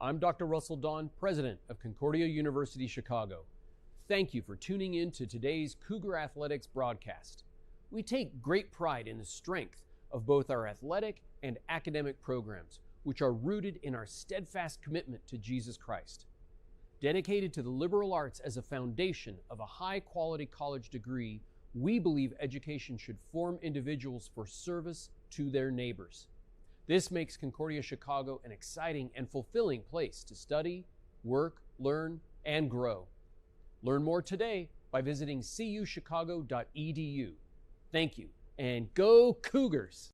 I'm Dr. Russell Don, President of Concordia University Chicago. Thank you for tuning in to today's Cougar Athletics broadcast. We take great pride in the strength of both our athletic and academic programs, which are rooted in our steadfast commitment to Jesus Christ. Dedicated to the liberal arts as a foundation of a high-quality college degree, we believe education should form individuals for service to their neighbors. This makes Concordia Chicago an exciting and fulfilling place to study, work, learn, and grow. Learn more today by visiting cuchicago.edu. Thank you, and go Cougars!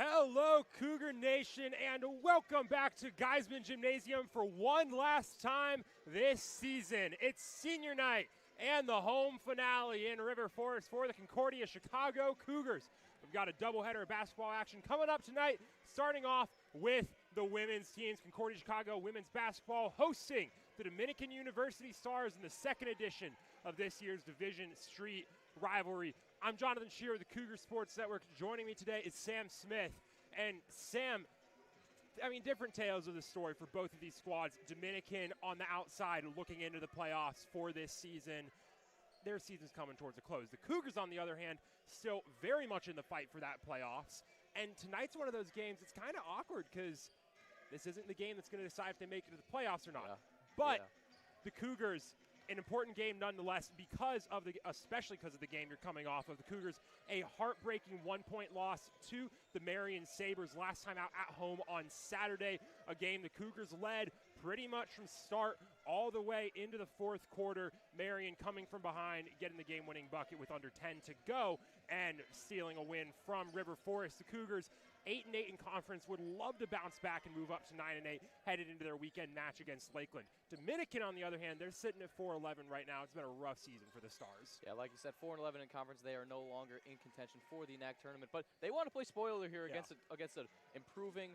Hello, Cougar Nation, and welcome back to Geisman Gymnasium for one last time this season. It's senior night and the home finale in River Forest for the Concordia Chicago Cougars. We've got a doubleheader of basketball action coming up tonight, starting off with the women's teams. Concordia Chicago women's basketball hosting the Dominican University Stars in the second edition of this year's Division Street rivalry. I'm Jonathan Shearer of the Cougar Sports Network. Joining me today is Sam Smith. And Sam, different tales of the story for both of these squads. Dominican on the outside looking into the playoffs for this season. Their season's coming towards a close. The Cougars, on the other hand, still very much in the fight for that playoffs. And tonight's one of those games that's kind of awkward because this isn't the game that's going to decide if they make it to the playoffs or not. But the Cougars, an important game nonetheless, especially because of the game you're coming off of. The Cougars, a heartbreaking 1-point loss to the Marion Sabres last time out at home on Saturday. A game the Cougars led pretty much from start all the way into the fourth quarter. Marion coming from behind, getting the game-winning bucket with under 10 to go, and stealing a win from River Forest. The Cougars, 8-8 in conference, would love to bounce back and move up to 9-8, headed into their weekend match against Lakeland. Dominican, on the other hand, they're sitting at 4-11 right now. It's been a rough season for the Stars. Yeah, like you said, 4-11 in conference. They are no longer in contention for the NAC tournament, but they want to play spoiler here against an improving,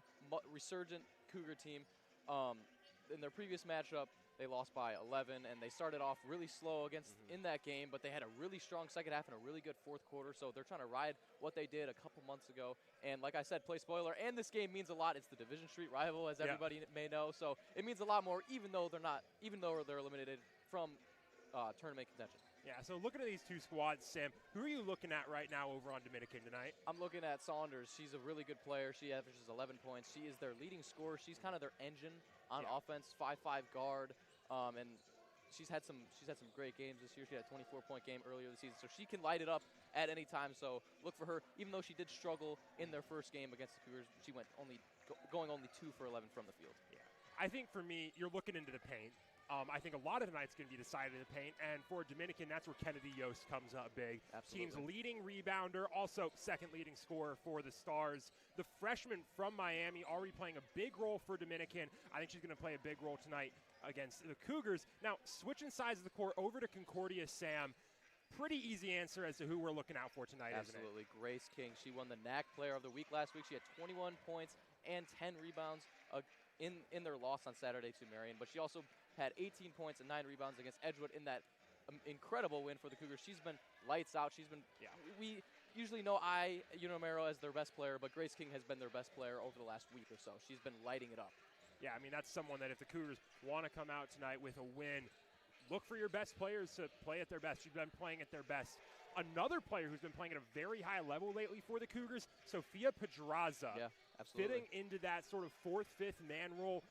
resurgent Cougar team. In their previous matchup, they lost by 11, and they started off really slow in that game, but they had a really strong second half and a really good fourth quarter, so they're trying to ride what they did a couple months ago. And like I said, play spoiler, and this game means a lot. It's the Division Street rival, as everybody may know, so it means a lot more, even though they're eliminated from tournament contention. Yeah, so looking at these two squads, Sam, who are you looking at right now over on Dominican tonight? I'm looking at Saunders. She's a really good player. She averages 11 points. She is their leading scorer. She's kind of their engine on offense, 5'5" guard, and she's had some great games this year. She had a 24-point game earlier this season, so she can light it up at any time. So look for her. Even though she did struggle in their first game against the Cougars, she went going only 2 for 11 from the field. Yeah, I think for me, you're looking into the paint. I think a lot of tonight's going to be decided in the paint, and for Dominican, that's where Kennedy Yost comes up big. Absolutely. Team's leading rebounder, also second leading scorer for the Stars. The freshman from Miami already playing a big role for Dominican. I think she's going to play a big role tonight against the Cougars. Now, switching sides of the court over to Concordia, Sam. Pretty easy answer as to who we're looking out for tonight, isn't it? Absolutely. Grace King. She won the NAC Player of the Week last week. She had 21 points and 10 rebounds in their loss on Saturday to Marion, but she also had 18 points and 9 rebounds against Edgewood in that incredible win for the Cougars. She's been lights out. We usually know Romero as their best player, but Grace King has been their best player over the last week or so. She's been lighting it up. Yeah, that's someone that if the Cougars want to come out tonight with a win, look for your best players to play at their best. She's been playing at their best. Another player who's been playing at a very high level lately for the Cougars, Sophia Pedraza. Yeah, absolutely. Fitting into that sort of 4th, 5th man role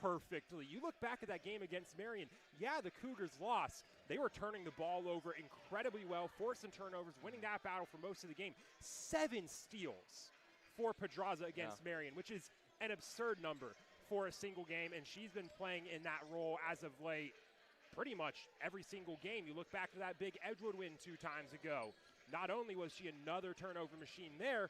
perfectly. You look back at that game against Marion, the Cougars lost. They were turning the ball over incredibly well, forced some turnovers, winning that battle for most of the game. 7 steals for Pedraza against Marion, which is an absurd number for a single game, and she's been playing in that role as of late pretty much every single game. You look back to that big Edgewood win 2 times ago. Not only was she another turnover machine there,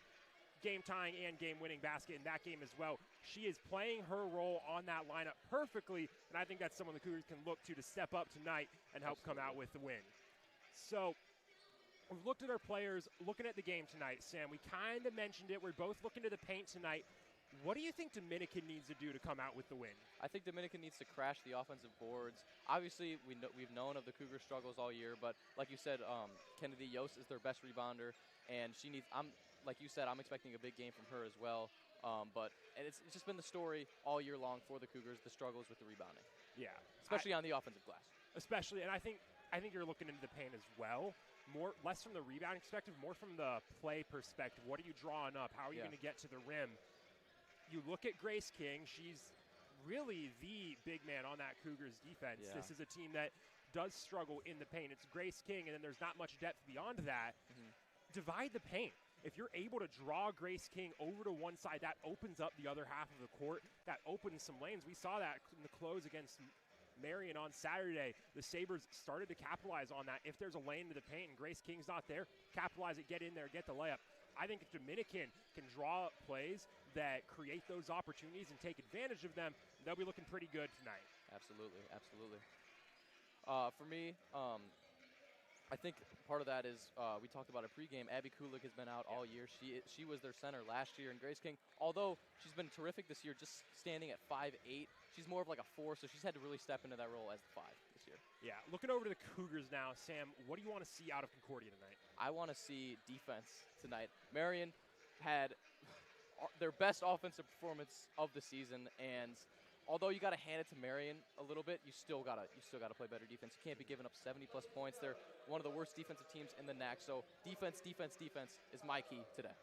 game-tying and game-winning basket in that game as well. She is playing her role on that lineup perfectly, and I think that's someone the Cougars can look to step up tonight and help come out with the win. So we've looked at our players, looking at the game tonight, Sam. We kind of mentioned it. We're both looking to the paint tonight. What do you think Dominican needs to do to come out with the win? I think Dominican needs to crash the offensive boards. Obviously, we've known of the Cougar struggles all year, but like you said, Kennedy Yost is their best rebounder, and she needs. Like you said, I'm expecting a big game from her as well. But it's just been the story all year long for the Cougars, the struggles with the rebounding. Yeah, especially on the offensive glass. Especially, and I think you're looking into the paint as well. Less from the rebounding perspective, more from the play perspective. What are you drawing up? How are you going to get to the rim? You look at Grace King, she's really the big man on that Cougars defense. Yeah. This is a team that does struggle in the paint. It's Grace King, and then there's not much depth beyond that. Divide the paint. If you're able to draw Grace King over to one side, that opens up the other half of the court. That opens some lanes. We saw that in the close against Marion on Saturday. The Sabres started to capitalize on that. If there's a lane to the paint and Grace King's not there, capitalize it, get in there, get the layup. I think if Dominican can draw up plays that create those opportunities and take advantage of them, they'll be looking pretty good tonight. Absolutely, absolutely. For me, I think part of that is we talked about it pregame. Abby Kulik has been out all year. She was their center last year in Grace King. Although she's been terrific this year, just standing at 5'8", she's more of like a 4, so she's had to really step into that role as the 5 this year. Yeah, looking over to the Cougars now, Sam, what do you want to see out of Concordia tonight? I want to see defense tonight. Marion had their best offensive performance of the season, and although you got to hand it to Marion a little bit, you still gotta play better defense. You can't be giving up 70-plus points. They're one of the worst defensive teams in the NAC. So defense is my key today.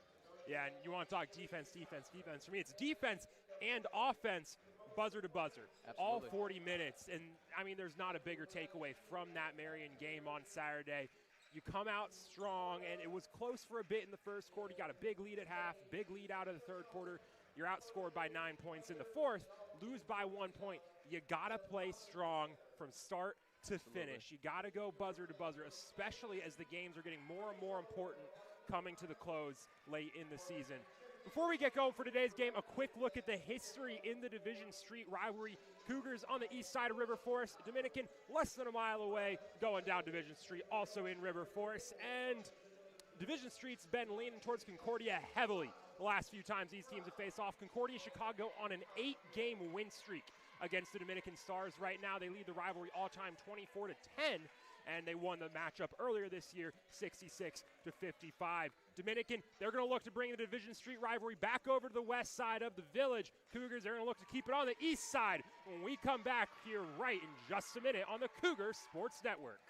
Yeah, and you want to talk defense. For me, it's defense and offense, buzzer to buzzer. Absolutely. All 40 minutes. And, I mean, there's not a bigger takeaway from that Marion game on Saturday. You come out strong, and it was close for a bit in the first quarter. You got a big lead at half, big lead out of the third quarter. You're outscored by 9 points in the fourth, lose by 1 point. You got to play strong from start to finish. You got to go buzzer to buzzer, especially as the games are getting more and more important coming to the close late in the season. Before we get going for today's game, a quick look at the history in the Division Street rivalry. Cougars on the east side of River Forest, Dominican less than a mile away, going down Division Street, also in River Forest. And Division Street's been leaning towards Concordia heavily the last few times these teams have faced off. Concordia Chicago on an 8-game win streak against the Dominican Stars. Right now, they lead the rivalry all-time 24-10, and they won the matchup earlier this year, 66-55. Dominican, they're going to look to bring the Division Street rivalry back over to the west side of the village. Cougars, they're going to look to keep it on the east side when we come back here right in just a minute on the Cougar Sports Network.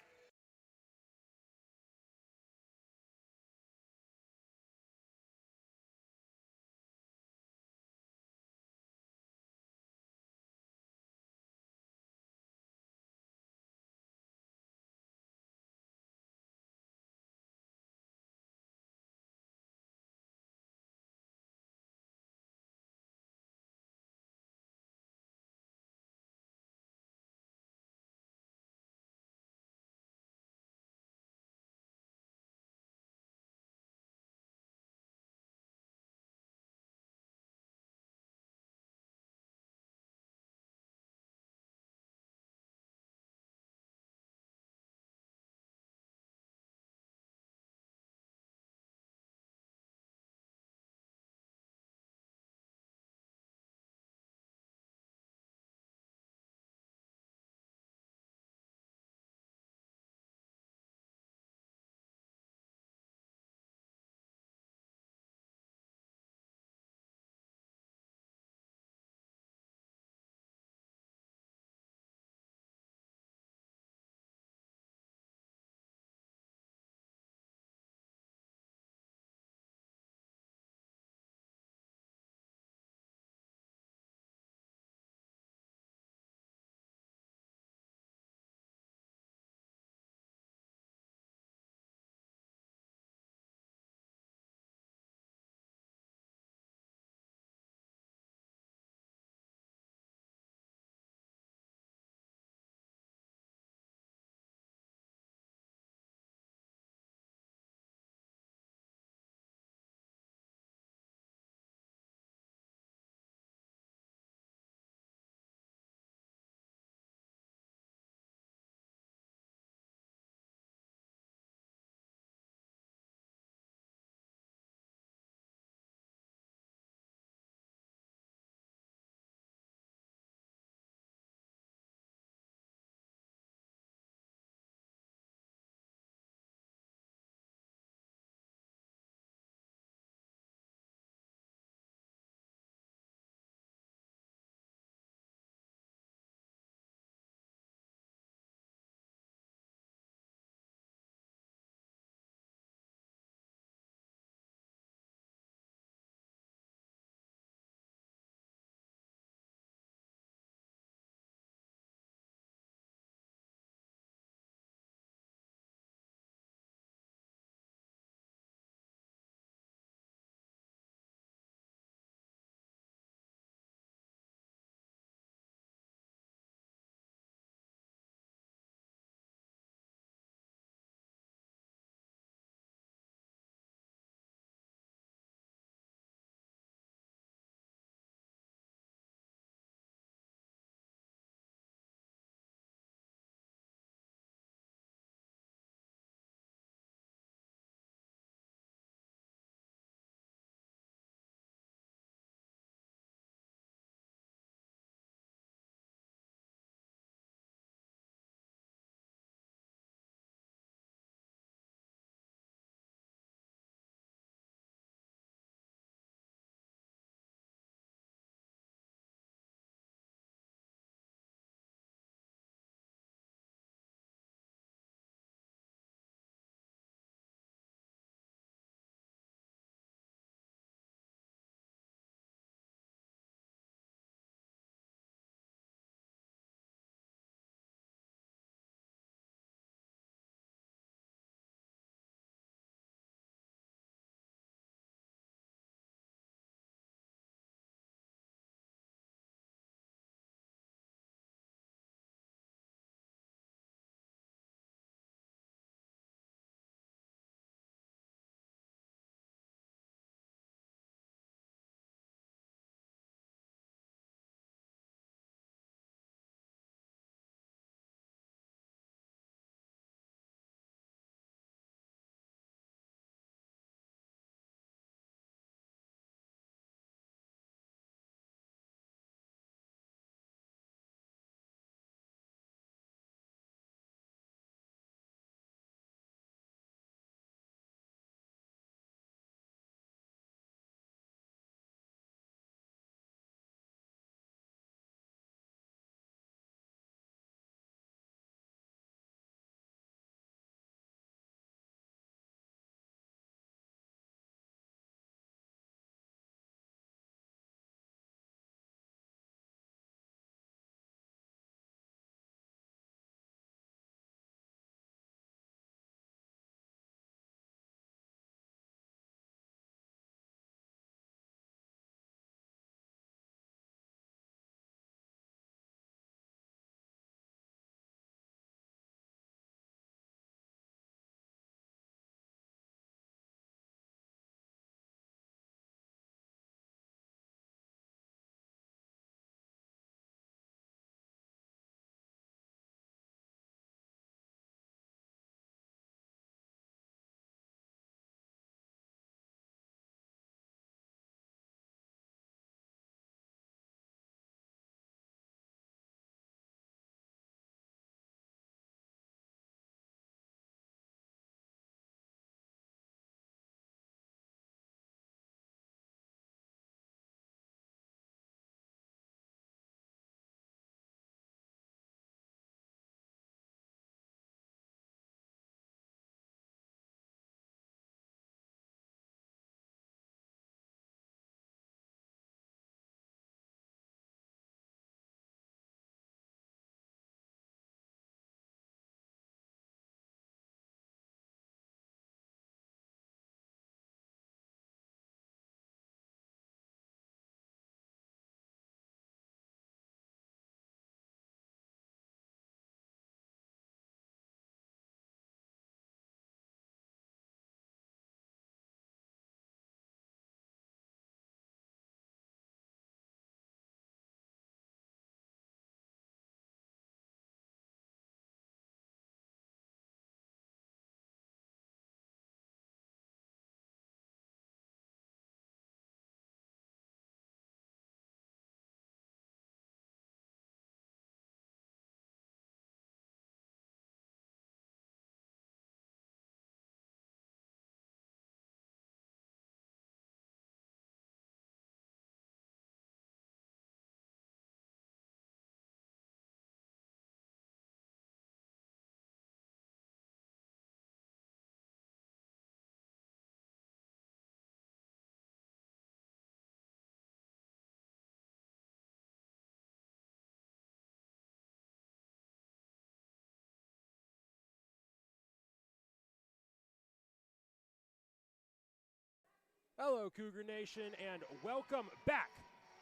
Hello, Cougar Nation, and welcome back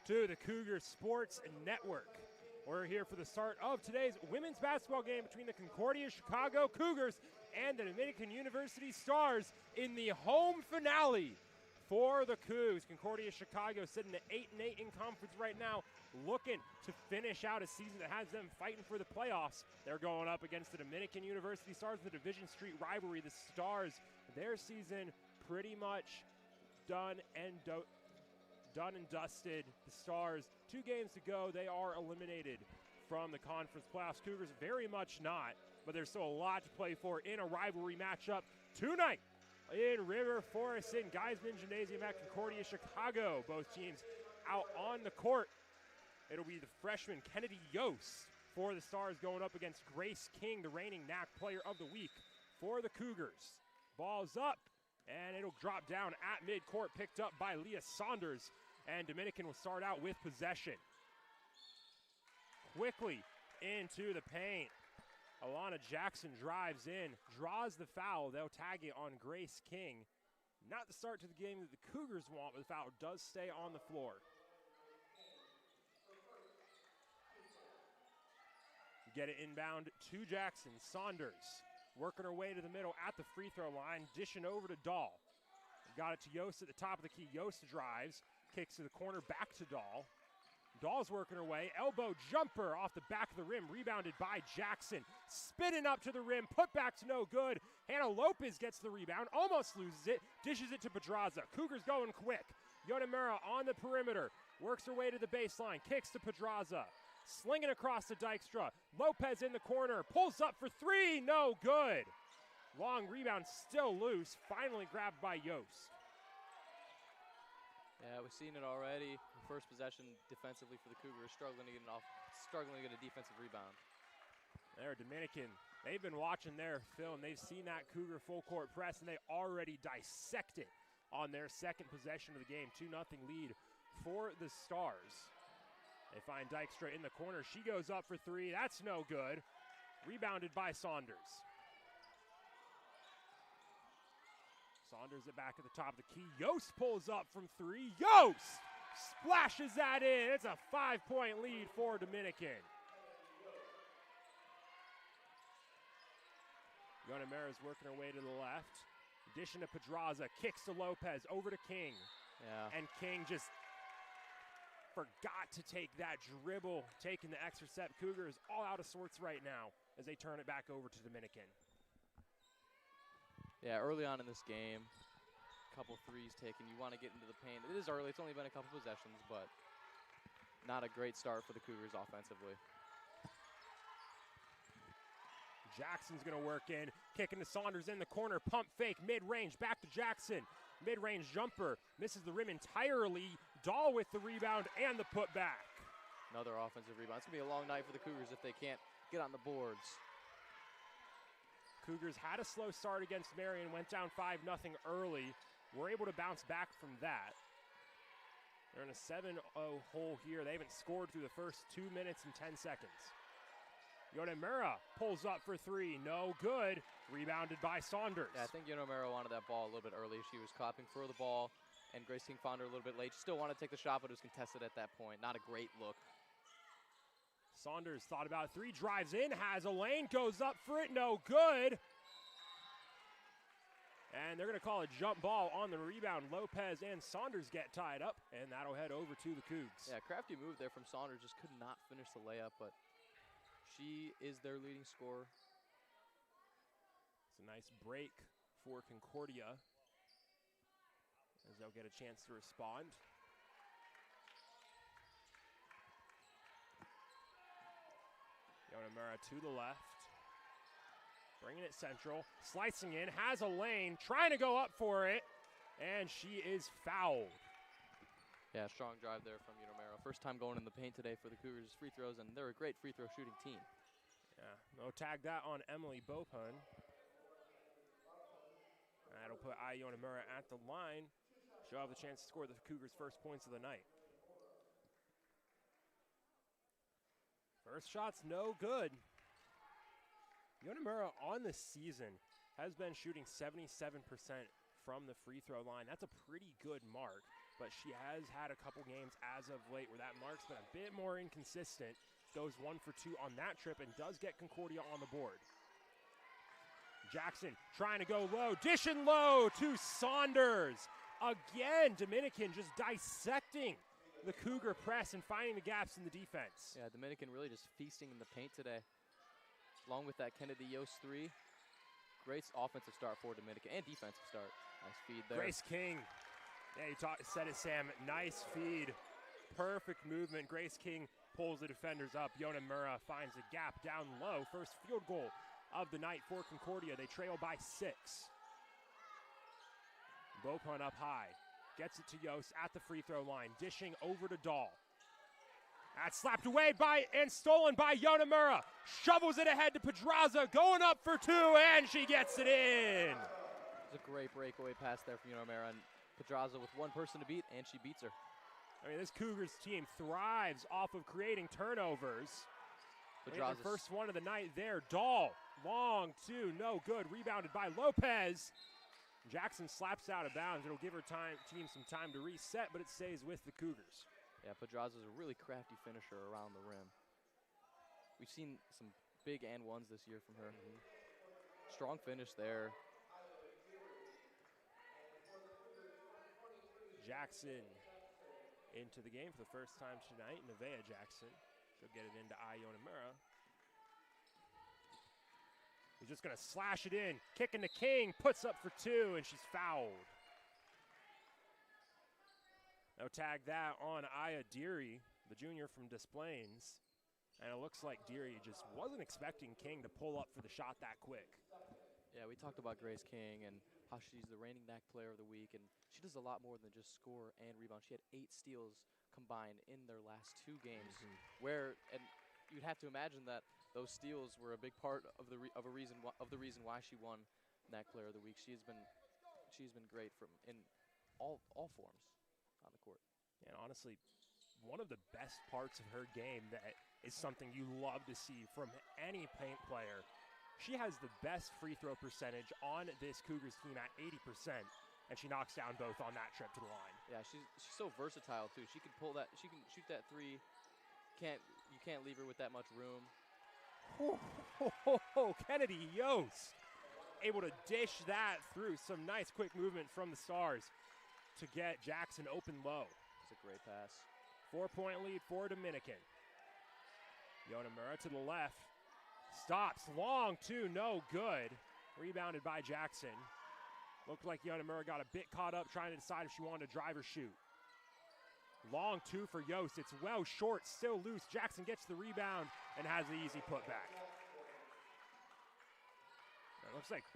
to the Cougar Sports Network. We're here for the start of today's women's basketball game between the Concordia Chicago Cougars and the Dominican University Stars in the home finale for the Cougs. Concordia Chicago sitting at 8-8 in conference right now, looking to finish out a season that has them fighting for the playoffs. They're going up against the Dominican University Stars in the Division Street rivalry. The Stars, their season pretty much done and dusted. The Stars, 2 games to go, they are eliminated from the conference playoffs. Cougars very much not, but there's still a lot to play for in a rivalry matchup tonight in River Forest in Geisman Gymnasium at Concordia Chicago. Both teams out on the court. It'll be the freshman Kennedy Yost for the Stars going up against Grace King, the reigning NAC Player of the Week for the Cougars. Ball's up, and it'll drop down at midcourt, picked up by Leah Saunders, and Dominican will start out with possession. Quickly into the paint. Alana Jackson drives in, draws the foul. They'll tag it on Grace King. Not the start to the game that the Cougars want, but the foul does stay on the floor. Get it inbound to Jackson. Saunders working her way to the middle at the free throw line, dishing over to Dahl. Got it to Yost at the top of the key. Yost drives, kicks to the corner, back to Dahl. Dahl's working her way, elbow jumper off the back of the rim, rebounded by Jackson. Spinning up to the rim, put back to no good. Hannah Lopez gets the rebound, almost loses it, dishes it to Pedraza. Cougars going quick. Yonemura on the perimeter, works her way to the baseline, kicks to Pedraza. Slinging across to Dykstra. Lopez in the corner, pulls up for 3, no good. Long rebound, still loose, finally grabbed by Yost. Yeah, we've seen it already. First possession defensively for the Cougars, struggling to get a defensive rebound. They're Dominican. They've been watching their film. They've seen that Cougar full court press, and they already dissect it on their second possession of the game. 2-0 lead for the Stars. They find Dykstra in the corner. She goes up for 3. That's no good. Rebounded by Saunders. Saunders it back at the top of the key. Yost pulls up from 3. Yost splashes that in. It's a 5-point lead for Dominican. Yonemura's working her way to the left. Addition to Pedraza. Kicks to Lopez. Over to King. Yeah. And King just forgot to take that dribble, taking the extra step. Cougars all out of sorts right now as they turn it back over to Dominican. Yeah, early on in this game, a couple threes taken. You want to get into the paint. It is early. It's only been a couple possessions, but not a great start for the Cougars offensively. Jackson's going to work in, kicking to Saunders in the corner. Pump fake, mid-range, back to Jackson. Mid-range jumper, misses the rim entirely. Dahl with the rebound and the putback. Another offensive rebound. It's going to be a long night for the Cougars if they can't get on the boards. Cougars had a slow start against Marion, went down 5-0 early. Were able to bounce back from that. They're in a 7-0 hole here. They haven't scored through the first 2 minutes and 10 seconds. Yonemura pulls up for 3, no good. Rebounded by Saunders. Yeah, I think Yonemura wanted that ball a little bit early. She was clapping for the ball, and Grace King found her a little bit late. She still wanted to take the shot, but it was contested at that point. Not a great look. Saunders thought about 3, drives in, has a lane, goes up for it, no good. And they're going to call a jump ball on the rebound. Lopez and Saunders get tied up, and that'll head over to the Cougs. Yeah, crafty move there from Saunders. Just could not finish the layup, but she is their leading scorer. It's a nice break for Concordia as they'll get a chance to respond. Yonemura to the left. Bringing it central. Slicing in. Has a lane. Trying to go up for it. And she is fouled. Yeah, strong drive there from Yonemura. First time going in the paint today for the Cougars free throws, and they're a great free throw shooting team. Yeah, they'll tag that on Emily Bopun. That'll put Yonemura at the line. She'll have the chance to score the Cougars' first points of the night. First shot's no good. Yonemura on the season has been shooting 77% from the free throw line. That's a pretty good mark, but she has had a couple games as of late where that mark's been a bit more inconsistent. Goes 1 for 2 on that trip and does get Concordia on the board. Jackson trying to go low, dishing low to Saunders. Again, Dominican just dissecting the Cougar press and finding the gaps in the defense. Yeah, Dominican really just feasting in the paint today. Along with that Kennedy Yost 3. Great offensive start for Dominican and defensive start. Nice feed there. Grace King. Yeah, you said it, Sam. Nice feed. Perfect movement. Grace King pulls the defenders up. Yona Mura finds a gap down low. First field goal of the night for Concordia. They trail by 6. Beaupont up high. Gets it to Yost at the free throw line. Dishing over to Dahl. That's slapped away and stolen by Yona Mura. Shovels it ahead to Pedraza. Going up for 2, and she gets it in. It's a great breakaway pass there from Yona Mura. And Pedraza with one person to beat, and she beats her. I mean, this Cougars team thrives off of creating turnovers. The first one of the night there. Dahl, long 2, no good. Rebounded by Lopez. Jackson slaps out of bounds. It'll give her team some time to reset, but it stays with the Cougars. Yeah, Pedraza's a really crafty finisher around the rim. We've seen some big and ones this year from her. Strong finish there. Jackson into the game for the first time tonight. Nevaeh Jackson. She'll get it into Iona Mura. He's just going to slash it in. Kicking to King. Puts up for 2, and she's fouled. Now tag that on Aya Deary, the junior from Des Plaines. And it looks like Deary just wasn't expecting King to pull up for the shot that quick. Yeah, we talked about Grace King and how she's the reigning NAC player of the week, and she does a lot more than just score and rebound. She had 8 steals combined in their last 2 games, and you'd have to imagine that those steals were a big part of the reason why she won NAC player of the week. She's been great in all forms on the court. And honestly, one of the best parts of her game that is something you love to see from any paint player. She has the best free throw percentage on this Cougars team at 80%, and she knocks down both on that trip to the line. Yeah, she's so versatile too. She can pull that. She can shoot that 3. You can't leave her with that much room. Kennedy Yost able to dish that through. Some nice quick movement from the Stars to get Jackson open low. It's a great pass. 4-point lead for Dominican. Yona Mura to the left. Stops. Long 2, no good. Rebounded by Jackson. Looked like Yona Mura got a bit caught up trying to decide if she wanted to drive or shoot. Long 2 for Yost. It's well short, still loose. Jackson gets the rebound and has the easy putback. It looks like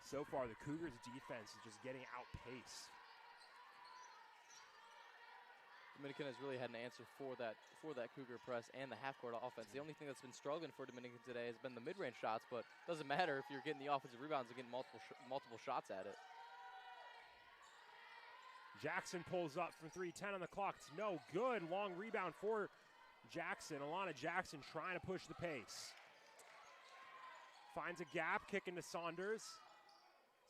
so far the Cougars' defense is just getting outpaced. Dominican has really had an answer for that Cougar press and the half-court offense. The only thing that's been struggling for Dominican today has been the mid-range shots, but it doesn't matter if you're getting the offensive rebounds and getting multiple shots at it. Jackson pulls up from 3, 10 on the clock. It's no good. Long rebound for Jackson. Alana Jackson trying to push the pace. Finds a gap, kicking to Saunders.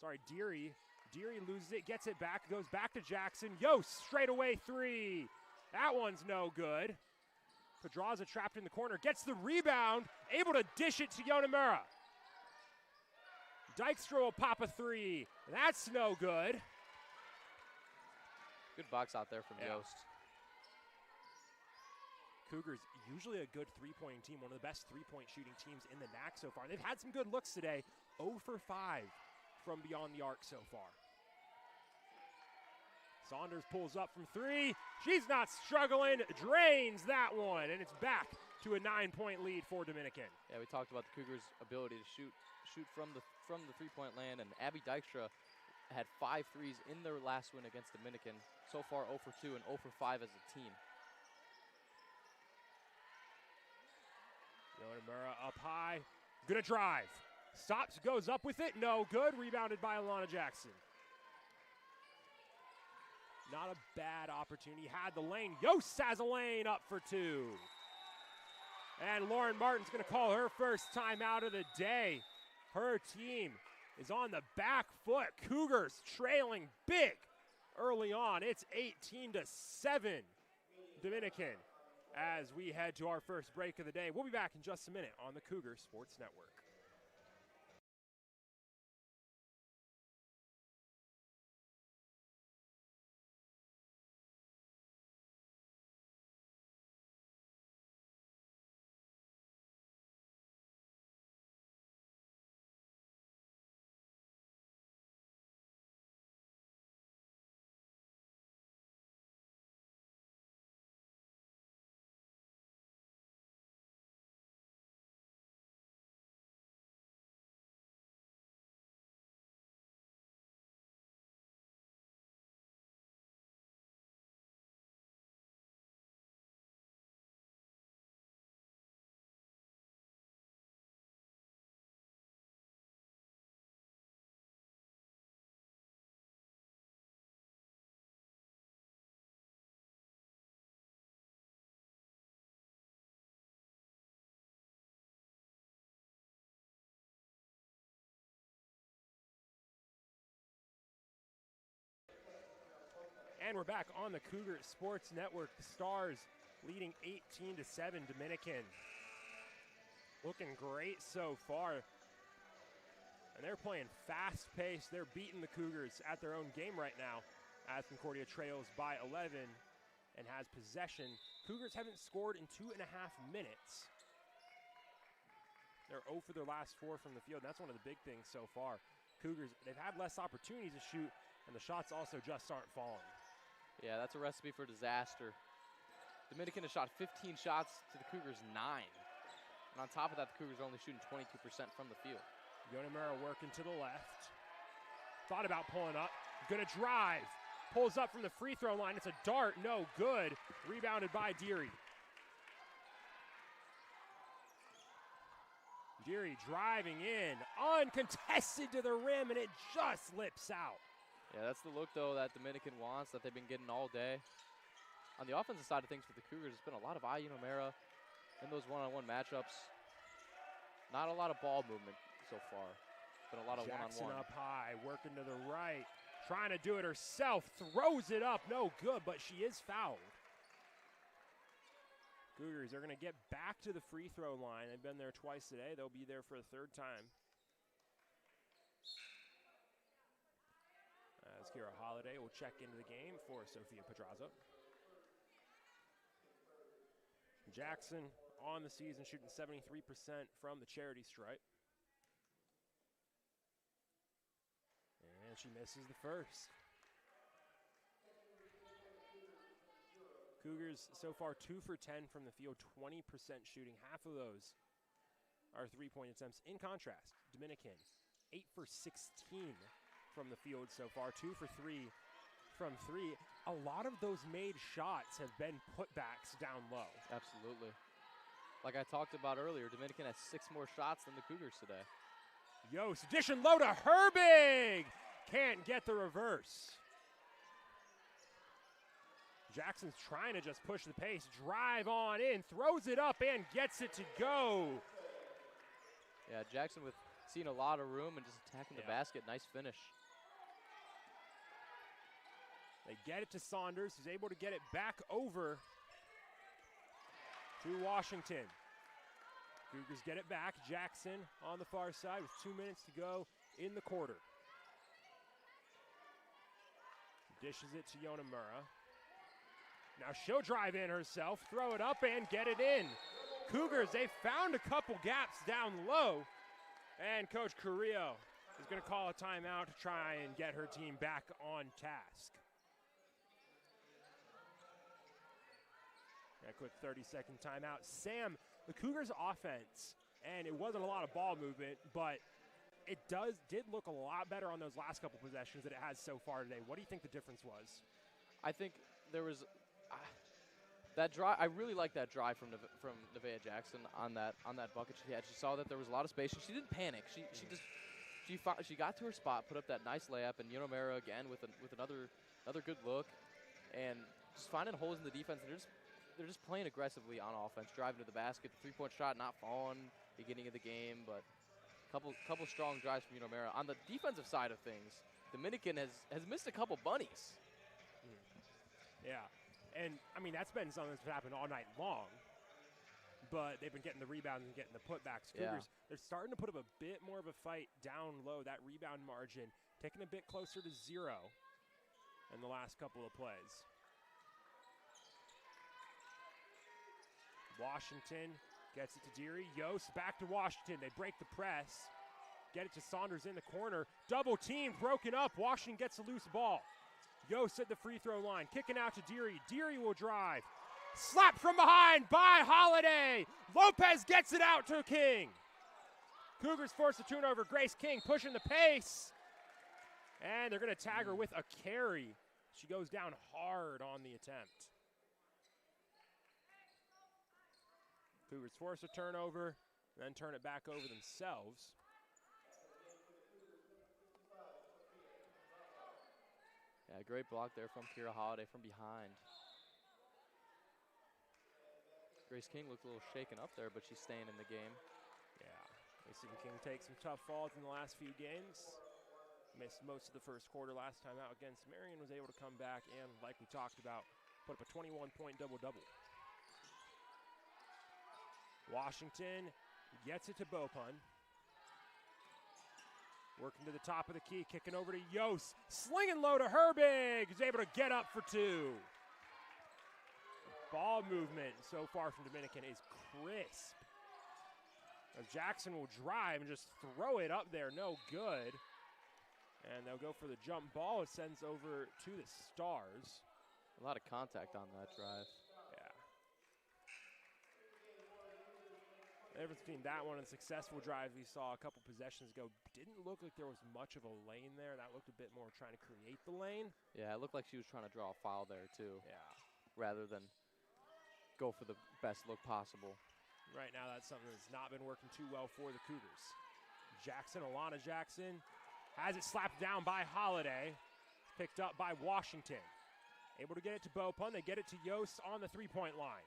Sorry, Deary. Deary loses it, gets it back, goes back to Jackson. Yost, straight away 3. That one's no good. Pedraza trapped in the corner, gets the rebound, able to dish it to Yona Mura. Dykstra will pop a 3. That's no good. Good box out there from Yost. Cougars, usually a good three-point team, one of the best three-point shooting teams in the NAC so far. They've had some good looks today, 0 for 5 from beyond the arc so far. Saunders pulls up from 3. She's not struggling, drains that one, and it's back to a 9-point lead for Dominican. Yeah, we talked about the Cougars' ability to shoot from the three-point land, and Abby Dykstra had 5 threes in their last win against Dominican. So far 0 for 2 and 0 for 5 as a team. Yona Mura up high, gonna drive. Stops, goes up with it, no good. Rebounded by Alana Jackson. Not a bad opportunity, had the lane. Yost has a lane up for 2. And Lauren Martin's gonna call her first timeout of the day. Her team is on the back foot. Cougars trailing big early on. It's 18-7 Dominican as we head to our first break of the day. We'll be back in just a minute on the Cougar Sports Network. And we're back on the Cougar Sports Network. The Stars leading 18-7 Dominican. Looking great so far. And they're playing fast-paced. They're beating the Cougars at their own game right now as Concordia trails by 11 and has possession. Cougars haven't scored in 2.5 minutes. They're 0 for their last 4 from the field. That's one of the big things so far. Cougars, they've had less opportunities to shoot, and the shots also just aren't falling. Yeah, that's a recipe for disaster. Dominican has shot 15 shots to the Cougars 9. And on top of that, the Cougars are only shooting 22% from the field. Yonemura working to the left. Thought about pulling up. Gonna drive. Pulls up from the free throw line. It's a dart. No good. Rebounded by Deary. Deary driving in. Uncontested to the rim, and it just lips out. Yeah, that's the look, though, that Dominican wants, that they've been getting all day. On the offensive side of things for the Cougars, it's been a lot of Yonemura in those one-on-one matchups. Not a lot of ball movement so far. Been a lot of Jackson one-on-one. up high, working to the right. Trying to do it herself. Throws it up. No good, but she is fouled. Cougars are going to get back to the free throw line. They've been there twice today. They'll be there for a third time. As Kira Holiday will check into the game for Sofia Pedraza. Jackson on the season shooting 73% from the charity stripe. And she misses the first. Cougars so far 2 for 10 from the field, 20% shooting. Half of those are three-point attempts. In contrast, Dominican 8 for 16 from the field so far, 2 for 3 from 3. A lot of those made shots have been putbacks down low. Absolutely. Like I talked about earlier, Dominican has 6 more shots than the Cougars today. Yost, addition low to Herbig. Can't get the reverse. Jackson's trying to just push the pace, drive on in, throws it up and gets it to go. Yeah, Jackson with seeing a lot of room and just attacking the basket. Nice finish. They get it to Saunders, who's able to get it back over to Washington. Cougars get it back. Jackson on the far side with 2 minutes to go in the quarter. Dishes it to Yonemura. Now she'll drive in herself, throw it up, and get it in. Cougars, they found a couple gaps down low, and Coach Carrillo is going to call a timeout to try and get her team back on task. A quick 30-second timeout. Sam, the Cougars' offense, and it wasn't a lot of ball movement, but it did look a lot better on those last couple possessions than it has so far today. What do you think the difference was? I think there was that drive. I really like that drive from Nevaeh Jackson on that bucket she had. She saw that there was a lot of space. She didn't panic. She got to her spot, put up that nice layup, and Yonemura again with another good look, and just finding holes in the defense. And they're just playing aggressively on offense, driving to the basket. The three-point shot not falling beginning of the game, but Couple strong drives from Unamera. On the defensive side of things, Dominican has missed a couple bunnies. Yeah, and I mean that's been something that's happened all night long. But they've been getting the rebounds and getting the putbacks. Cougars, they're starting to put up a bit more of a fight down low. That rebound margin taking a bit closer to 0 in the last couple of plays. Washington gets it to Deary. Yost back to Washington. They break the press. Get it to Saunders in the corner. Double team broken up. Washington gets a loose ball. Yost at the free throw line. Kicking out to Deary. Deary will drive. Slapped from behind by Holiday. Lopez gets it out to King. Cougars force a turnover. Grace King pushing the pace. And they're going to tag her with a carry. She goes down hard on the attempt. Cougars force a turnover, then turn it back over themselves. Yeah, great block there from Kira Holiday from behind. Grace King looked a little shaken up there, but she's staying in the game. Yeah, we've seen King take some tough falls in the last few games. Missed most of the first quarter last time out against Marion, was able to come back and, like we talked about, put up a 21-point double-double. Washington gets it to Bopun. Working to the top of the key, kicking over to Yost. Slinging low to Herbig, who's able to get up for 2. Ball movement so far from Dominican is crisp. Now Jackson will drive and just throw it up there, no good. And they'll go for the jump ball. It sends over to the Stars. A lot of contact on that drive. Yeah. The difference between that one and successful drive we saw a couple possessions ago didn't look like there was much of a lane there. That looked a bit more trying to create the lane. Yeah, it looked like she was trying to draw a foul there too. Yeah. Rather than go for the best look possible. Right now, that's something that's not been working too well for the Cougars. Jackson, Alana Jackson, has it slapped down by Holiday. Picked up by Washington. Able to get it to Bopun. They get it to Yost on the three-point line.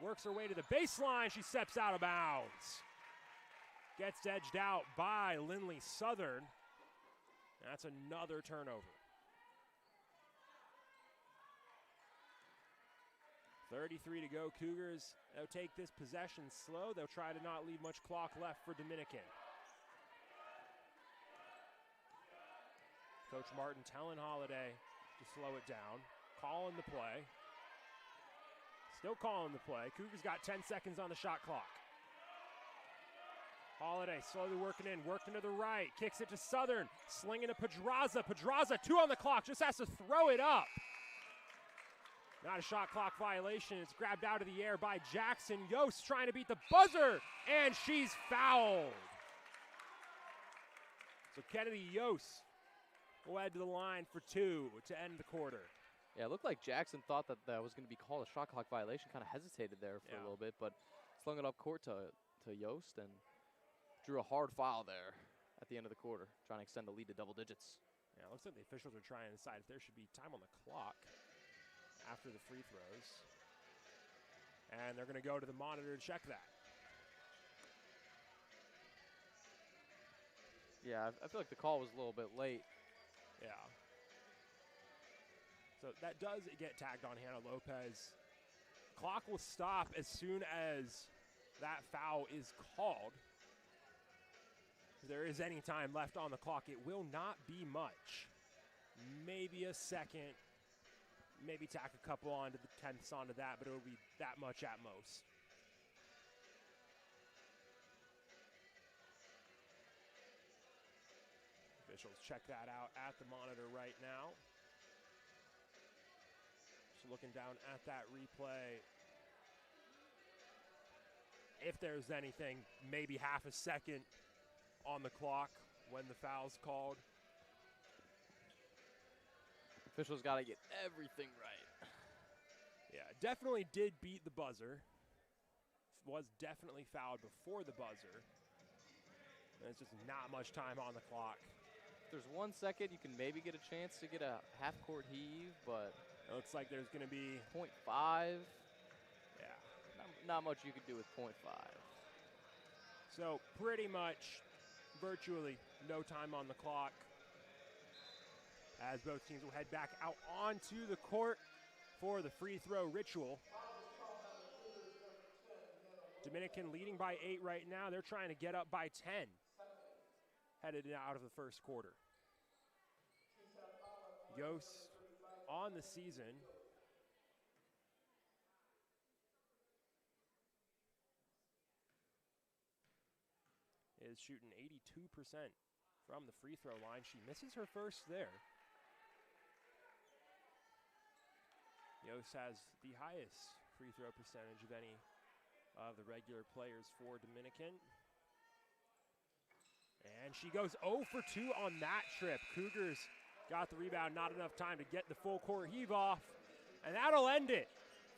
Works her way to the baseline. She steps out of bounds. Gets edged out by Lindley Southern. That's another turnover. 33 to go, Cougars. They'll take this possession slow. They'll try to not leave much clock left for Dominican. Coach Martin telling Holiday to slow it down. Calling the play. Still calling the play. Cougars got 10 seconds on the shot clock. Holiday slowly working in, working to the right. Kicks it to Southern. Slinging to Pedraza. Pedraza, 2 on the clock. Just has to throw it up. Not a shot clock violation. It's grabbed out of the air by Jackson. Yost trying to beat the buzzer, and she's fouled. So Kennedy Yost will head to the line for 2 to end the quarter. Yeah, it looked like Jackson thought that that was going to be called a shot clock violation. Kind of hesitated there for a little bit, but slung it up court to Yost and drew a hard foul there at the end of the quarter, trying to extend the lead to double digits. Yeah, it looks like the officials are trying to decide if there should be time on the clock after the free throws. And they're going to go to the monitor to check that. Yeah, I feel like the call was a little bit late. Yeah. So that does get tagged on Hannah Lopez. Clock will stop as soon as that foul is called. If there is any time left on the clock, it will not be much. Maybe a second. Maybe tack a couple onto the tenths onto that, but it will be that much at most. Officials check that out at the monitor right now. Just looking down at that replay. If there's anything, maybe half a second on the clock when the foul's called. Officials got to get everything right. Yeah, definitely did beat the buzzer. Was definitely fouled before the buzzer. And it's just not much time on the clock. If there's 1 second, you can maybe get a chance to get a half-court heave, but it looks like there's going to be 0.5. Yeah. Not much you could do with 0.5. So pretty much virtually no time on the clock, as both teams will head back out onto the court for the free throw ritual. Dominican leading by 8 right now. They're trying to get up by 10 headed out of the first quarter. Yost on the season is shooting 82% from the free throw line. She misses her first there. Yost has the highest free throw percentage of any of the regular players for Dominican. And she goes 0 for 2 on that trip. Cougars got the rebound, not enough time to get the full court heave off. And that'll end it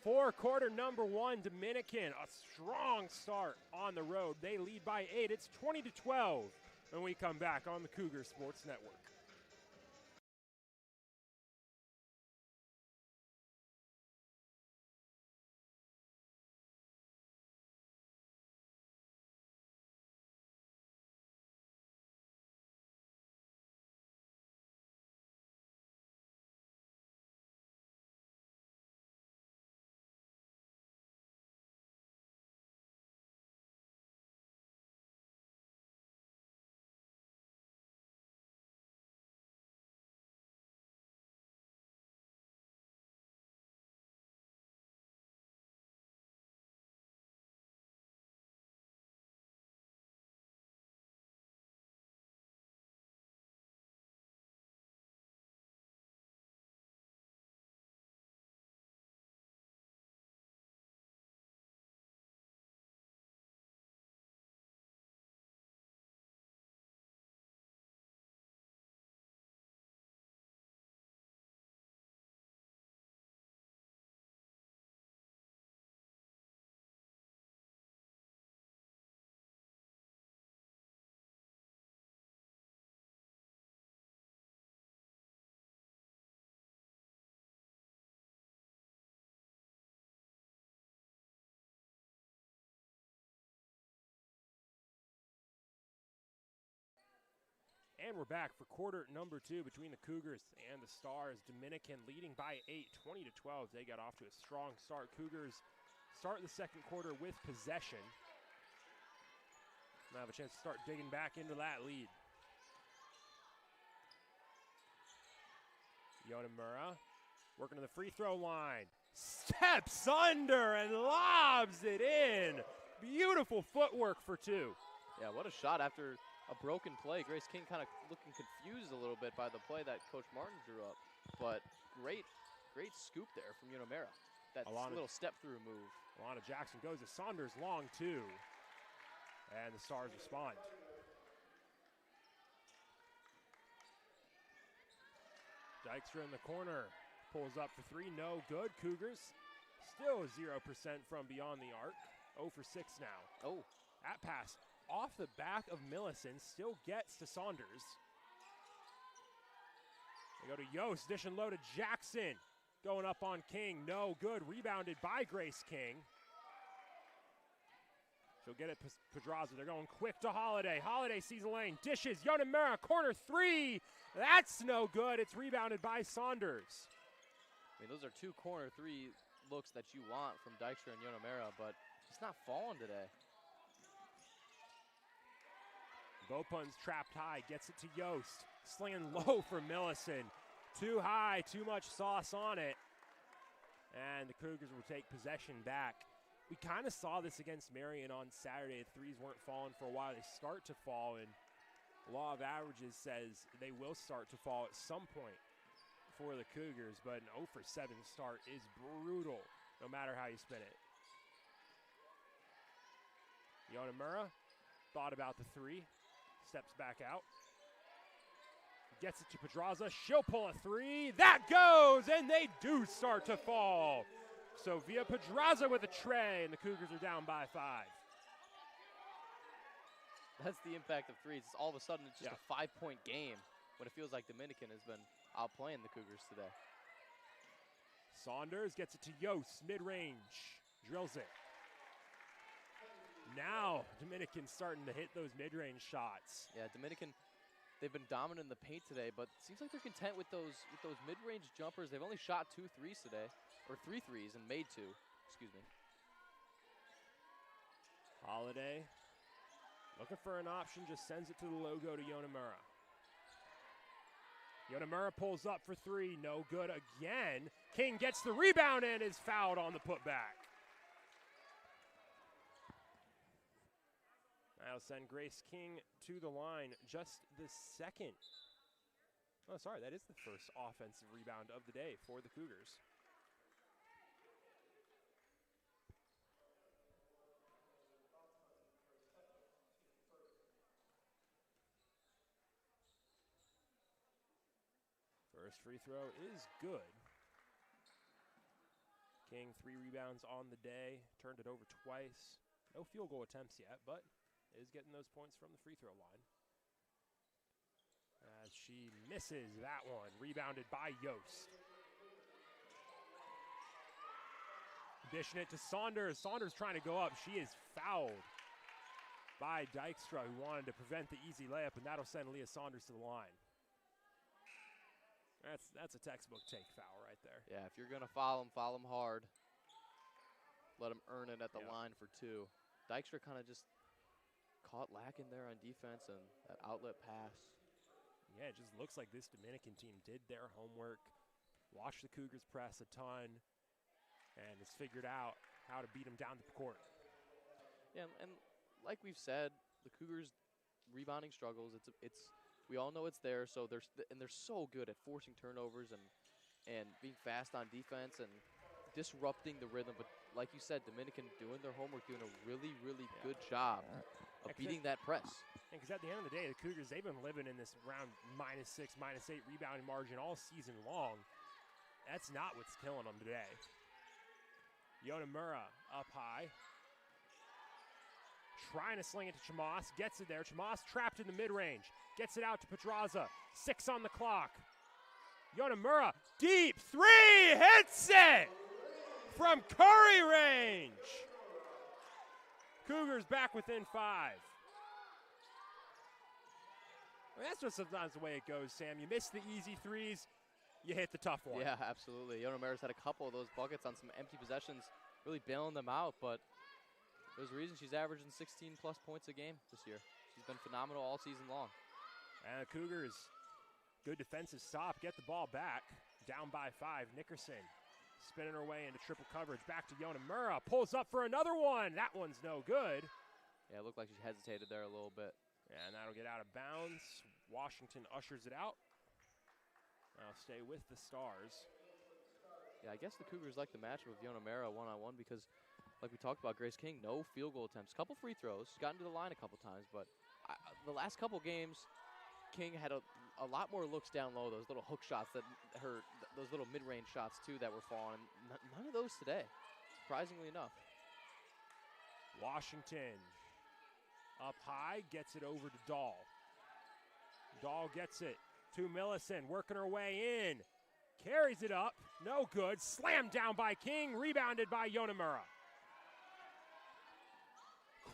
for quarter number 1. Dominican, a strong start on the road. They lead by 8. It's 20-12 when we come back on the Cougar Sports Network. And we're back for quarter number 2 between the Cougars and the Stars. Dominican leading by 8, 20-12. They got off to a strong start. Cougars start the second quarter with possession. Now have a chance to start digging back into that lead. Yonemura working to the free throw line. Steps under and lobs it in. Beautiful footwork for 2. Yeah, what a shot after a broken play. Grace King kind of looking confused a little bit by the play that Coach Martin drew up. But great scoop there from Yonemura. That little step-through move. Alana Jackson goes to Saunders long, too. And the Stars respond. Dykstra in the corner. Pulls up for 3. No good. Cougars still 0% from beyond the arc. 0 for 6 now. Oh. That pass off the back of Millicent still gets to Saunders. They go to Yost, dish and low to Jackson. Going up on King, no good. Rebounded by Grace King. She'll get it Pedraza. They're going quick to Holiday. Holiday sees a lane, dishes. Yonemura, corner 3. That's no good. It's rebounded by Saunders. I mean, those are 2 corner 3 looks that you want from Dykstra and Yonemura, but it's not falling today. Bopun's trapped high, gets it to Yost. Slinging low for Millicent. Too high, too much sauce on it. And the Cougars will take possession back. We kind of saw this against Marion on Saturday. The threes weren't falling for a while. They start to fall, and law of averages says they will start to fall at some point for the Cougars, but an 0 for 7 start is brutal, no matter how you spin it. Yonemura thought about the 3. Steps back out. Gets it to Pedraza. She'll pull a 3. That goes, and they do start to fall. Sofia Pedraza with a tray, and the Cougars are down by 5. That's the impact of threes. All of a sudden, it's just a 5-point game when it feels like Dominican has been outplaying the Cougars today. Saunders gets it to Yost, mid-range. Drills it. Now Dominican starting to hit those mid-range shots. Yeah, Dominican, they've been dominant in the paint today, but it seems like they're content with those mid-range jumpers. They've only shot 2 threes today, or 3 threes and made 2. Excuse me. Holiday looking for an option, just sends it to the logo to Yonemura. Yonemura pulls up for 3, no good again. King gets the rebound and is fouled on the putback. That'll send Grace King to the line, just the second. Oh, sorry, that is the first offensive rebound of the day for the Cougars. First free throw is good. King 3 rebounds on the day, turned it over twice. No field goal attempts yet, but is getting those points from the free throw line. As she misses that one, rebounded by Yost. Dishing it to Saunders. Saunders trying to go up. She is fouled by Dykstra, who wanted to prevent the easy layup, and that'll send Leah Saunders to the line. That's a textbook take foul right there. Yeah, if you're going to foul him hard. Let him earn it at the line for 2. Dykstra kind of just caught lacking there on defense, and that outlet pass. Yeah, it just looks like this Dominican team did their homework, watched the Cougars press a ton, and has figured out how to beat them down the court. Yeah, and like we've said, the Cougars' rebounding struggles. We all know it's there. So they're so good at forcing turnovers and being fast on defense and disrupting the rhythm. But like you said, Dominican doing their homework, doing a really, really good job of beating that press. Because at the end of the day, the Cougars, they've been living in this around -6, -8 rebounding margin all season long. That's not what's killing them today. Yonemura up high. Trying to sling it to Chamas, gets it there. Chamas trapped in the mid-range. Gets it out to Pedraza. 6 on the clock. Yonemura, deep 3, hits it! From Curry range. Cougars back within 5. I mean, that's just sometimes the way it goes, Sam. You miss the easy threes, you hit the tough one. Yeah, absolutely. Yonemura's had a couple of those buckets on some empty possessions, really bailing them out, but there's a reason she's averaging 16-plus points a game this year. She's been phenomenal all season long. And Cougars, good defensive stop, get the ball back. Down by 5, Nickerson spinning her way into triple coverage. Back to Yonemura, pulls up for another one. That one's no good. Yeah, it looked like she hesitated there a little bit. And that'll get out of bounds. Washington ushers it out. I'll stay with the Stars. Yeah, I guess the Cougars like the matchup of Yonemura one-on-one because, like we talked about, Grace King, no field goal attempts. Couple free throws. She's gotten to the line a couple times, but the last couple games, King had a lot more looks down low, those little hook shots, those little mid-range shots, too, that were falling. None of those today, surprisingly enough. Washington up high, gets it over to Dahl. Dahl gets it to Millicent, working her way in. Carries it up, no good. Slammed down by King, rebounded by Yonemura.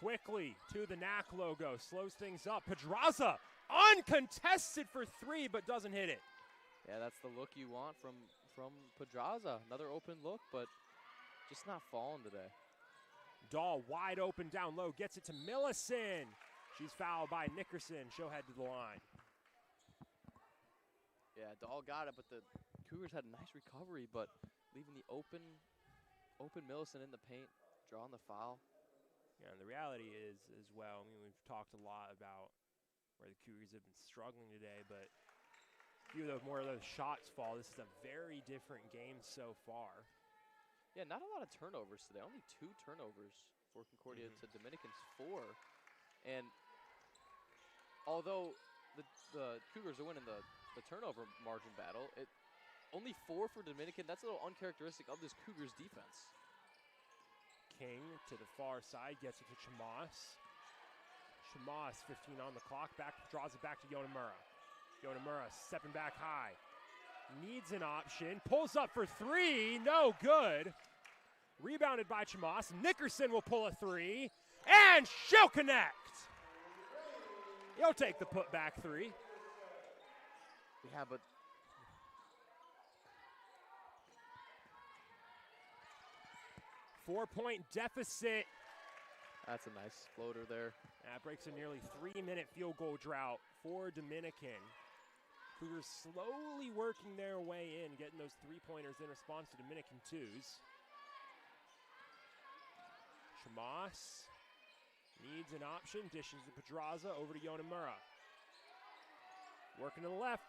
Quickly to the NAC logo, slows things up. Pedraza, uncontested for 3, but doesn't hit it. Yeah, that's the look you want from Pedraza. Another open look, but just not falling today. Dahl wide open down low, gets it to Millicent. She's fouled by Nickerson. She'll head to the line. Yeah, Dahl got it, but the Cougars had a nice recovery, but leaving the open Millicent in the paint, drawing the foul. Yeah, and the reality is as well, I mean, we've talked a lot about where the Cougars have been struggling today, but a few of those more of those shots fall. This is a very different game so far. Yeah, not a lot of turnovers today. Only 2 turnovers for Concordia to Dominican's 4. And although the Cougars are winning the turnover margin battle, only 4 for Dominican. That's a little uncharacteristic of this Cougars defense. King to the far side, gets it to Chamas. Chamas, 15 on the clock, draws it back to Yonemura. Yonemura stepping back high. Needs an option, pulls up for 3, no good. Rebounded by Chamas. Nickerson will pull a three, and she'll connect. He'll take the putback three. Yeah, but 4-point deficit. that's a nice floater there. That breaks a nearly 3-minute field goal drought for Dominican. Cougars slowly working their way in, getting those three-pointers in response to Dominican twos. Chamas needs an option, dishes to Pedraza, over to Yonamura. Working to the left,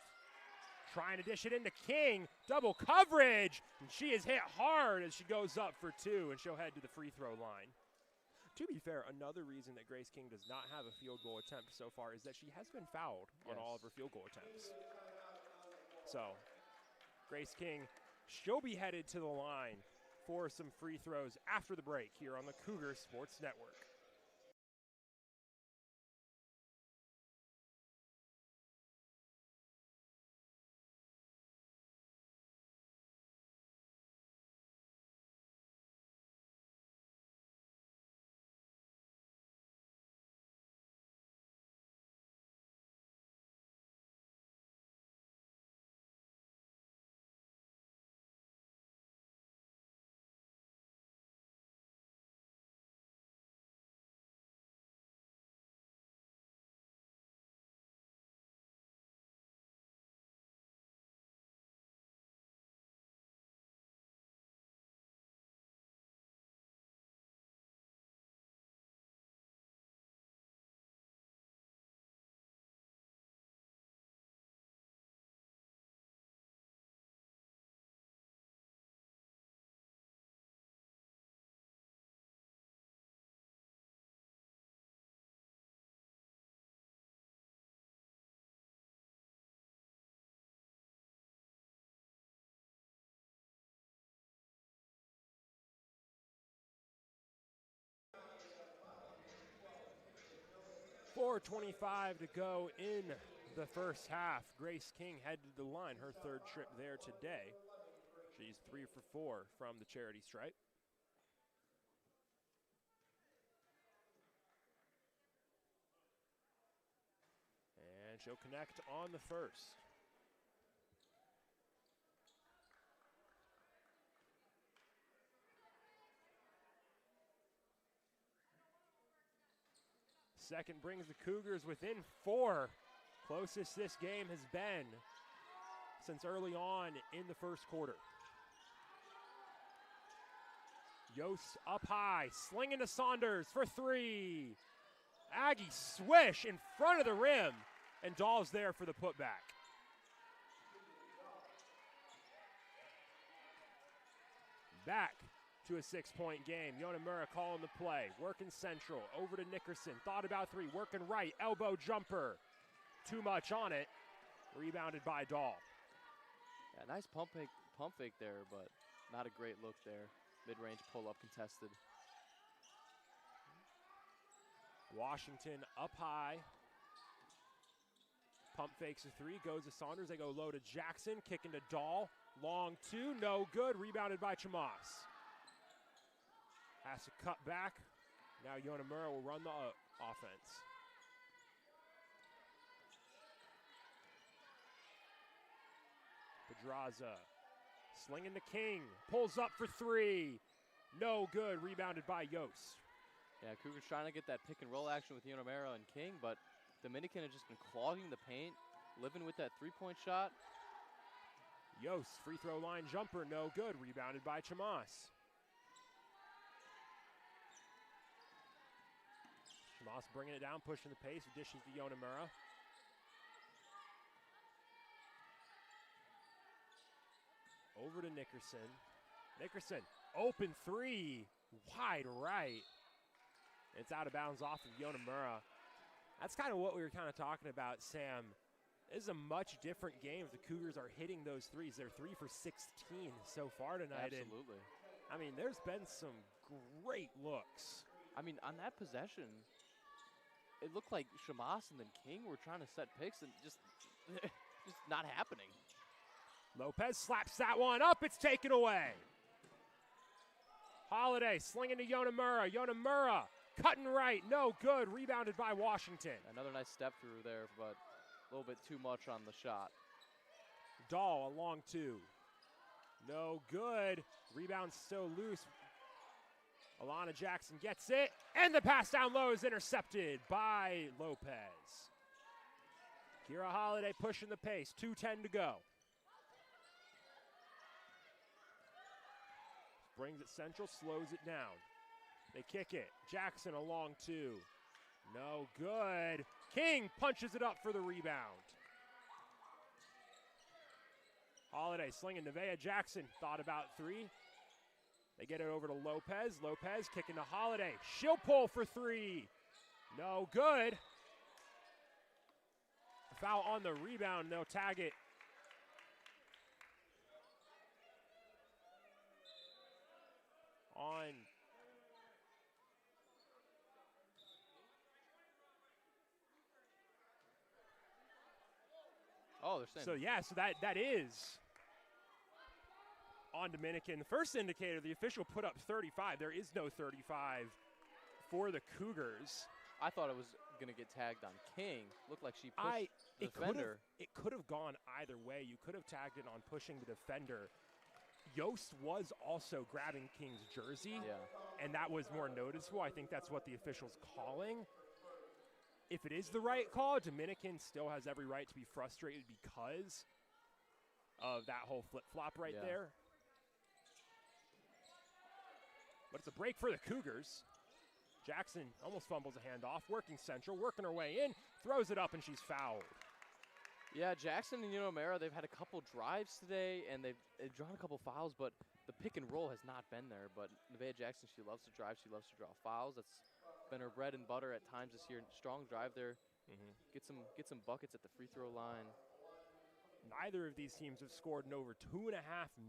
trying to dish it into King, double coverage, and she is hit hard as she goes up for two, and she'll head to the free throw line. To be fair, another reason that Grace King does not have a field goal attempt so far is that she has been fouled on all of her field goal attempts. So, Grace King, she'll be headed to the line for some free throws after the break here on the Cougar Sports Network. .4:25 to go in the first half. Grace King headed to the line, her third trip there today. She's 3 for 4 from the charity stripe. And she'll connect on the first. Second brings the Cougars within 4. Closest this game has been since early on in the first quarter. Yost up high, slinging to Saunders for 3. Aggie swish in front of the rim, and Dahl's there for the putback. Back to a 6-point game. Yonamura calling the play, working central, over to Nickerson, thought about 3, working right, elbow jumper. Too much on it, rebounded by Dahl. Yeah, nice pump fake there, but not a great look there. Mid-range pull-up contested. Washington up high. Pump fakes a 3, goes to Saunders. They go low to Jackson, kicking to Dahl. Long 2, no good, rebounded by Chamas. Has to cut back. Now Yonamura will run the offense. Pedraza slinging to King. Pulls up for 3. No good. Rebounded by Yost. Yeah, Cougars trying to get that pick and roll action with Yonamura and King, but Dominican has just been clogging the paint, living with that 3-point shot. Yost, free throw line jumper, no good. Rebounded by Chamas. Chamas bringing it down, pushing the pace, dishes to Yonamura. Over to Nickerson. Nickerson, open 3, wide right. It's out of bounds off of Yonamura. That's kind of what we were kind of talking about, Sam. This is a much different game if the Cougars are hitting those threes. They're 3 for 16 so far tonight. Absolutely. And, I mean, there's been some great looks. I mean, on that possession, it looked like Chamas and then King were trying to set picks and just not happening. Lopez slaps that one up. It's taken away. Holiday slinging to Yonemura. Yonemura cutting right. No good. Rebounded by Washington. Another nice step through there, but a little bit too much on the shot. Dahl, a long two. No good. Rebound still loose. Alana Jackson gets it, and the pass down low is intercepted by Lopez. Kira Holiday pushing the pace, 2:10 to go. Brings it central, slows it down. They kick it. Jackson a long two. No good. King punches it up for the rebound. Holiday slinging Nevaeh Jackson. Thought about three. They get it over to Lopez. Lopez kicking to Holiday. She'll pull for three. No good. Foul on the rebound. They'll tag it. On they're saying. So that is on Dominican. The first indicator, the official put up 35. There is no 35 for the Cougars. I thought it was going to get tagged on King. Looked like she pushed the defender. It could have gone either way. You could have tagged it on pushing the defender. Yost was also grabbing King's jersey, and that was more noticeable. I think that's what the official's calling. If it is the right call, Dominican still has every right to be frustrated because of that whole flip-flop right there. But it's a break for the Cougars. Jackson almost fumbles a handoff, working central, working her way in, throws it up, and she's fouled. Yeah, Jackson and Yonemura, they've had a couple drives today, and they've drawn a couple fouls, but the pick and roll has not been there. But Nevaeh Jackson, she loves to drive. She loves to draw fouls. That's been her bread and butter at times this year. Strong drive there. Get some buckets at the free throw line. Neither of these teams have scored in over 2.5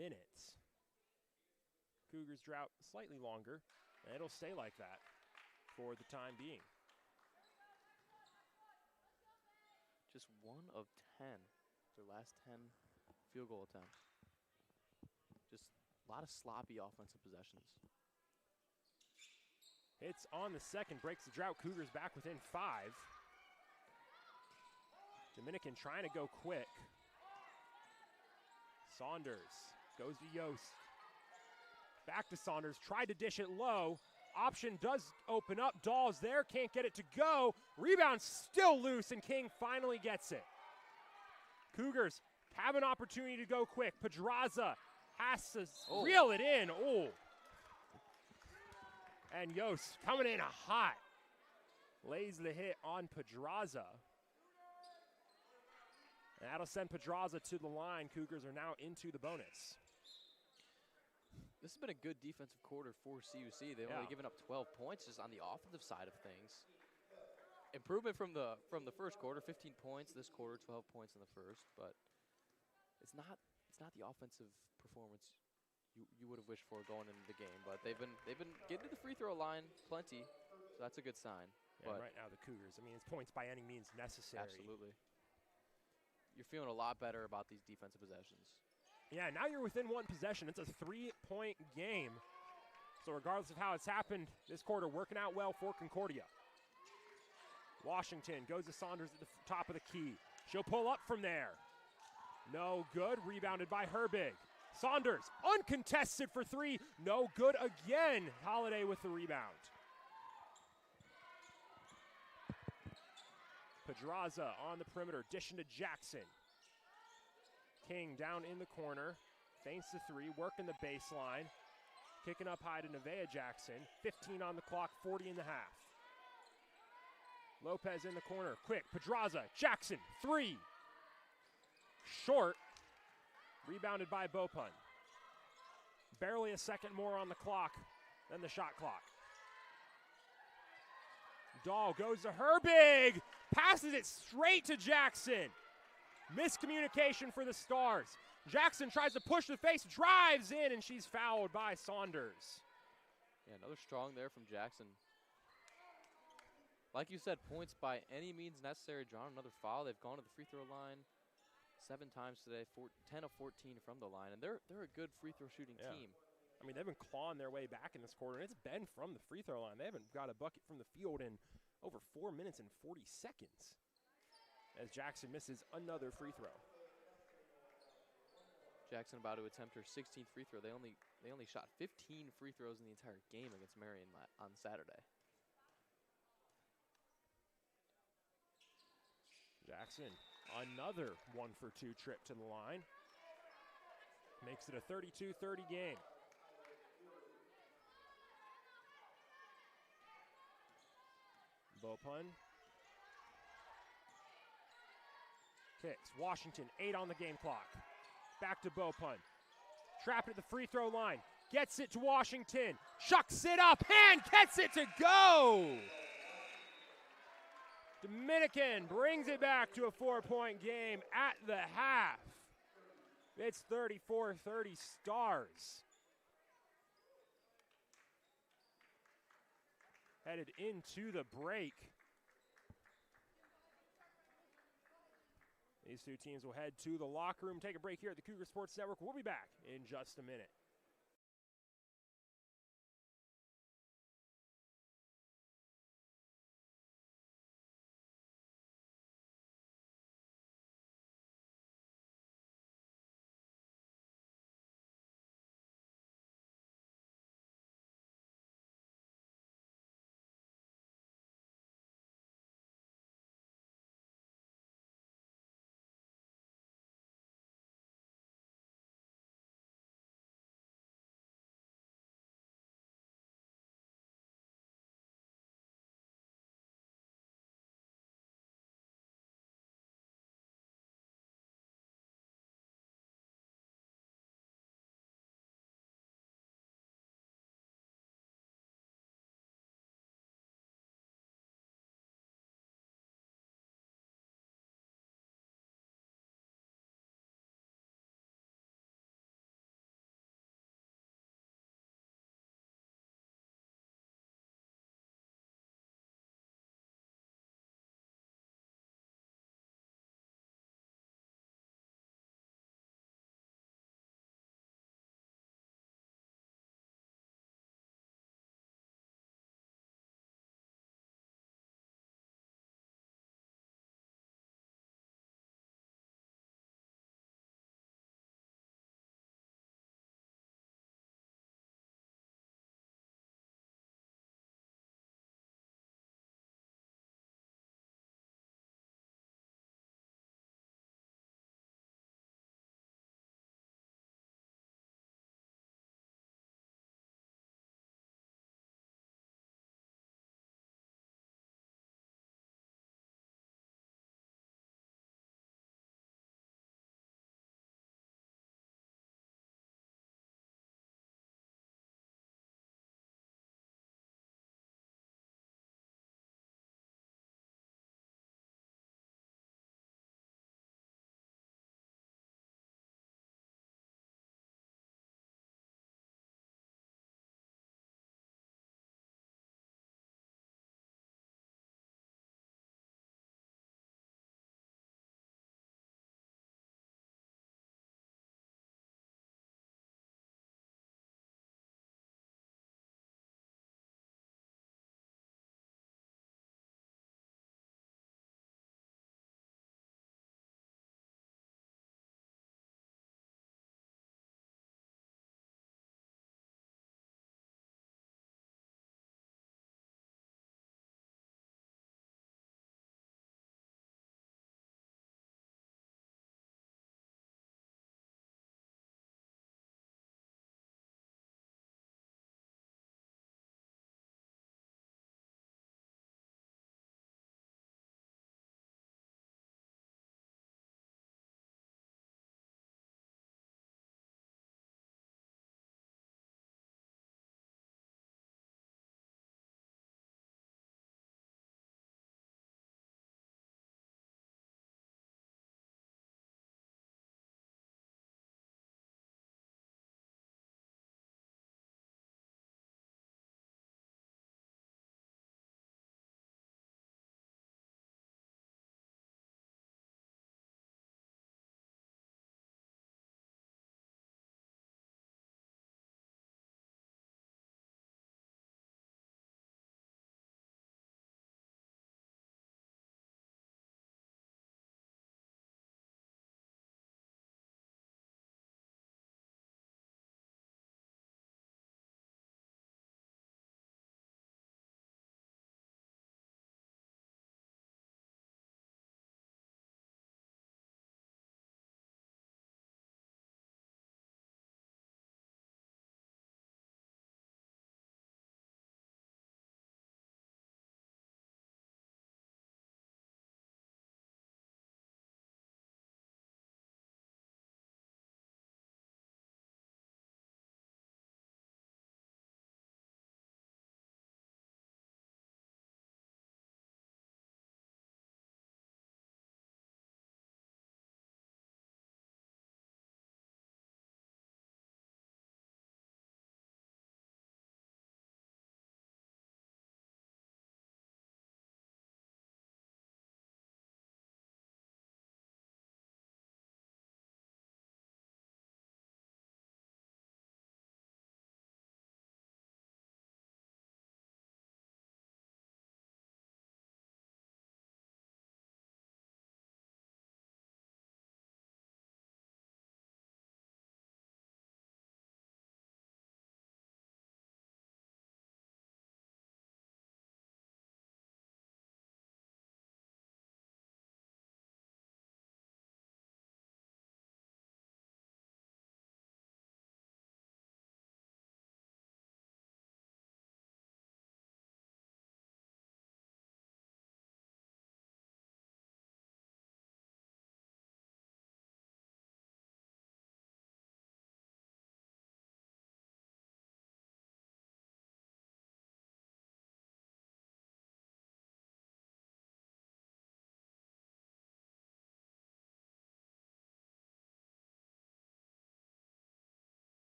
minutes. Cougars drought slightly longer, and it'll stay like that for the time being. Just 1 of 10. Their last 10 field goal attempts. Just a lot of sloppy offensive possessions. It's on the second, breaks the drought. Cougars back within 5. Dominican trying to go quick. Saunders goes to Yost. Back to Saunders, tried to dish it low. Option does open up. Dahl's there, can't get it to go. Rebound still loose, and King finally gets it. Cougars have an opportunity to go quick. Pedraza has to reel it in. Oh. And Yost coming in hot. Lays the hit on Pedraza. And that'll send Pedraza to the line. Cougars are now into the bonus. This has been a good defensive quarter for CUC. They've only given up 12 points just on the offensive side of things. Improvement from the first quarter, 15 points. This quarter, 12 points in the first, but it's not the offensive performance you would have wished for going into the game. But they've been getting to the free throw line plenty, so that's a good sign. Yeah, but right now the Cougars, I mean, it's points by any means necessary. Absolutely. You're feeling a lot better about these defensive possessions. Yeah, now you're within 1 possession. It's a 3-point game. So regardless of how it's happened, this quarter working out well for Concordia. Washington goes to Saunders at the top of the key. She'll pull up from there. No good. Rebounded by Herbig. Saunders, uncontested for 3. No good again. Holiday with the rebound. Pedraza on the perimeter, dishing to Jackson. King down in the corner, feints the 3, working the baseline. Kicking up high to Nevaeh Jackson. 15 on the clock, 40 in the half. Lopez in the corner, quick, Pedraza, Jackson, 3. Short, rebounded by Bopun. Barely a second more on the clock than the shot clock. Dahl goes to Herbig, passes it straight to Jackson. Miscommunication for the Stars. Jackson tries to push the face, drives in, and she's fouled by Saunders. Yeah, another strong there from Jackson. Like you said, points by any means necessary. Drawn another foul. They've gone to the free throw line 7 times today, 10 of 14 from the line, and they're a good free throw shooting team. I mean, they've been clawing their way back in this quarter, and it's been from the free throw line. They haven't got a bucket from the field in over 4 minutes and 40 seconds as Jackson misses another free throw. Jackson about to attempt her 16th free throw. They only shot 15 free throws in the entire game against Marion on Saturday. Jackson, another 1-for-2 trip to the line. Makes it a 32-30 game. Bopun kicks. Washington, 8 on the game clock. Back to Bopun. Trapped at the free throw line. Gets it to Washington. Chucks it up. Hand gets it to go. Dominican brings it back to a 4-point game at the half. It's 34-30 Stars. Headed into the break. These two teams will head to the locker room, take a break here at the Cougar Sports Network. We'll be back in just a minute.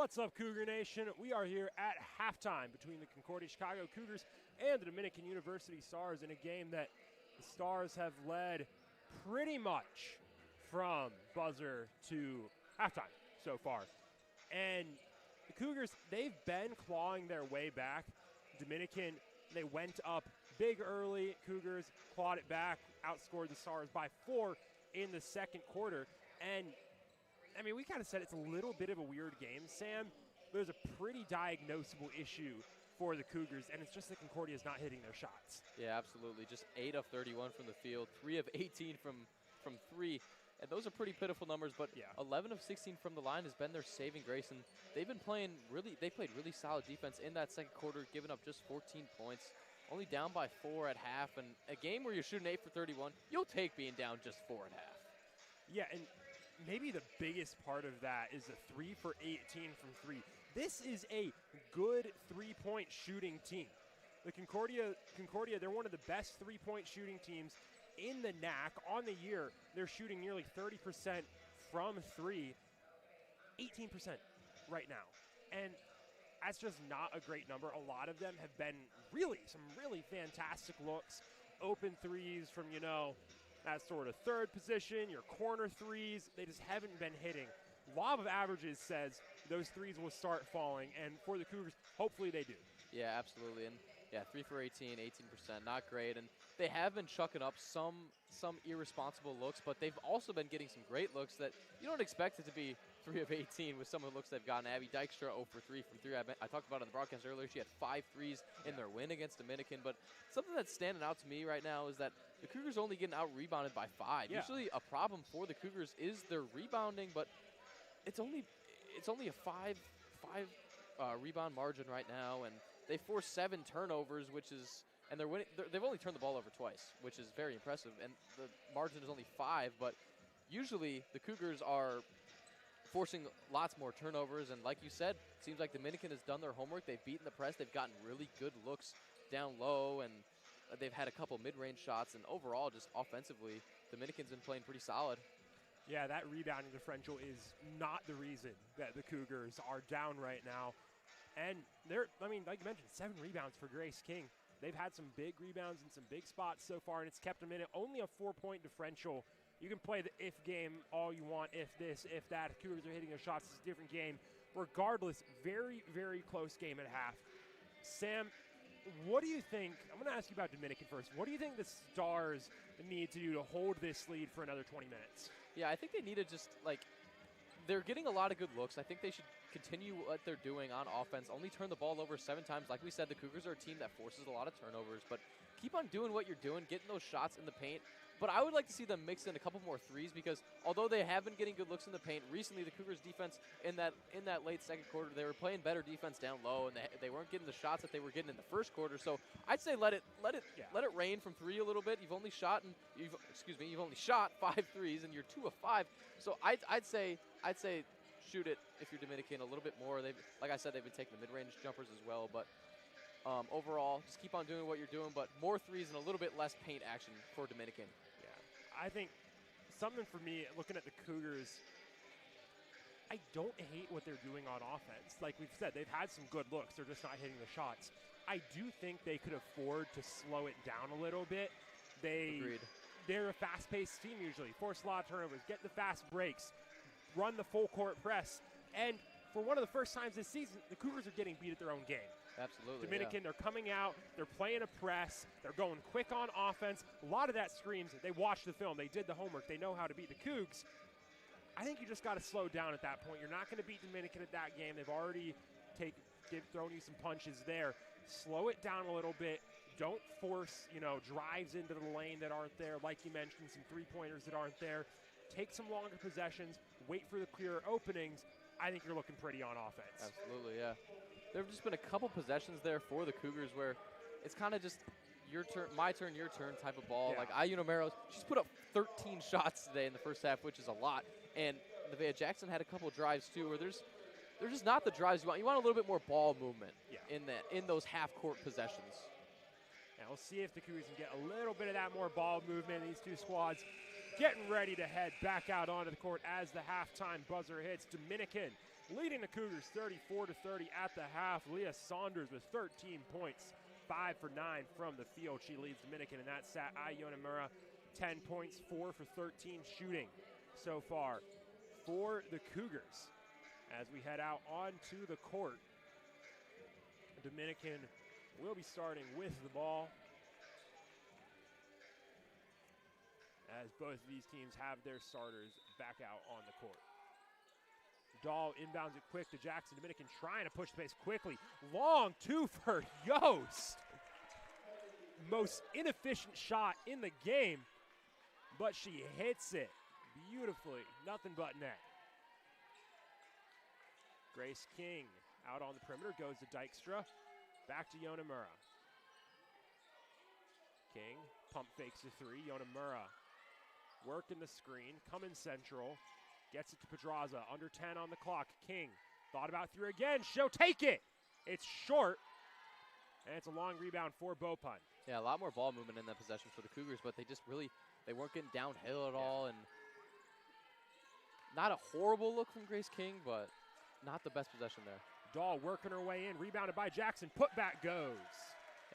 What's up, Cougar Nation? We are here at halftime between the Concordia Chicago Cougars and the Dominican University Stars in a game that the Stars have led pretty much from buzzer to halftime so far. And the Cougars, they've been clawing their way back. Dominican, they went up big early. Cougars clawed it back, outscored the Stars by 4 in the second quarter. And I mean, we kind of said it's a little bit of a weird game, Sam. There's a pretty diagnosable issue for the Cougars, and it's just that Concordia is not hitting their shots. Yeah, absolutely. Just 8 of 31 from the field, 3 of 18 from 3. And those are pretty pitiful numbers, but 11 of 16 from the line has been their saving grace, and they've been playing they played really solid defense in that second quarter, giving up just 14 points, only down by 4 at half. And a game where you're shooting 8 for 31, you'll take being down just 4 at half. Yeah, and maybe the biggest part of that is a 3 for 18 from 3. This is a good three-point shooting team. The Concordia, they're one of the best three-point shooting teams in the NAC. On the year, they're shooting nearly 30% from 3, 18% right now. And that's just not a great number. A lot of them have been some really fantastic looks, open threes from, that sort of third position, your corner threes. They just haven't been hitting. Law of averages says those threes will start falling, and for the Cougars, hopefully they do. Yeah, absolutely. And 3 for 18, 18%, not great. And they have been chucking up some irresponsible looks, but they've also been getting some great looks that you don't expect it to be 3 of 18 with some of the looks they've gotten. Abby Dykstra 0 for 3 from 3. I talked about it on the broadcast earlier. She had 5 threes in their win against Dominican. But something that's standing out to me right now is that the Cougars only getting out-rebounded by 5. Yeah. Usually a problem for the Cougars is their rebounding, but it's only a 5 rebound margin right now, and they forced 7 turnovers, and they're winning. They've only turned the ball over twice, which is very impressive, and the margin is only 5. But usually the Cougars are forcing lots more turnovers, and like you said, it seems like Dominican has done their homework. They've beaten the press. They've gotten really good looks down low, and they've had a couple mid-range shots, and overall, just offensively, Dominican's been playing pretty solid. Yeah, that rebounding differential is not the reason that the Cougars are down right now. And like you mentioned, 7 rebounds for Grace King. They've had some big rebounds in some big spots so far, and it's kept them in it. Only a 4-point differential. You can play the if game all you want, if this, if that. If Cougars are hitting their shots, it's a different game. Regardless, very, very close game at half. Sam, what do you think? I'm going to ask you about Dominican first. What do you think the Stars need to do to hold this lead for another 20 minutes? Yeah, I think they need to just, they're getting a lot of good looks. I think they should continue what they're doing on offense. Only turn the ball over 7 times. Like we said, the Cougars are a team that forces a lot of turnovers, but keep on doing what you're doing, getting those shots in the paint. But I would like to see them mix in a couple more threes, because although they have been getting good looks in the paint, recently the Cougars defense in that late second quarter, they were playing better defense down low, and they weren't getting the shots that they were getting in the first quarter. So I'd say let it rain from 3 a little bit. You've only shot 5 threes, and you're 2 of 5. So I'd say shoot it if you're Dominican a little bit more. Like I said, they've been taking the mid-range jumpers as well, but overall, just keep on doing what you're doing, but more threes and a little bit less paint action for Dominican. I think something for me, looking at the Cougars, I don't hate what they're doing on offense. Like we've said, they've had some good looks. They're just not hitting the shots. I do think they could afford to slow it down a little bit. Agreed. They're a fast-paced team usually. Force a lot of turnovers, get the fast breaks, run the full-court press. And for one of the first times this season, the Cougars are getting beat at their own game. Absolutely. Dominican, they're coming out, they're playing a press, they're going quick on offense. A lot of that screams, they watched the film, they did the homework, they know how to beat the Cougs. I think you just got to slow down at that point. You're not going to beat Dominican at that game. They've already thrown you some punches there. Slow it down a little bit. Don't force, drives into the lane that aren't there. Like you mentioned, some three-pointers that aren't there. Take some longer possessions. Wait for the clearer openings. I think you're looking pretty on offense. Absolutely, yeah. There have just been a couple possessions there for the Cougars where it's kind of just your turn, my turn, your turn type of ball. Yeah. Like Ayuna Meros, she's put up 13 shots today in the first half, which is a lot. And Nevaeh Jackson had a couple of drives too where there's just not the drives you want. You want a little bit more ball movement in those half-court possessions. Now we'll see if the Cougars can get a little bit of that more ball movement in these two squads. getting ready to head back out onto the court as the halftime buzzer hits. Dominican leading the Cougars 34-30 at the half. Leah Saunders with 13 points, 5 for 9 from the field. She leads Dominican in that set. Yonamura, 10 points, 4 for 13 shooting so far for the Cougars. As we head out onto the court, Dominican will be starting with the ball, as both of these teams have their starters back out on the court. Dahl inbounds it quick to Jackson. Dominican trying to push the pace quickly. Long two for Yost. Most inefficient shot in the game, but she hits it beautifully. Nothing but net. Grace King out on the perimeter, goes to Dykstra. Back to Yonamura. King pump fakes the three. Yonamura working the screen, coming central. Gets it to Pedraza, under 10 on the clock. King thought about three again. She'll take it. It's short, and it's a long rebound for Beaupont. Yeah, a lot more ball movement in that possession for the Cougars, but they just really, they weren't getting downhill at all. And not a horrible look from Grace King, but not the best possession there. Dahl working her way in, rebounded by Jackson. Putback goes.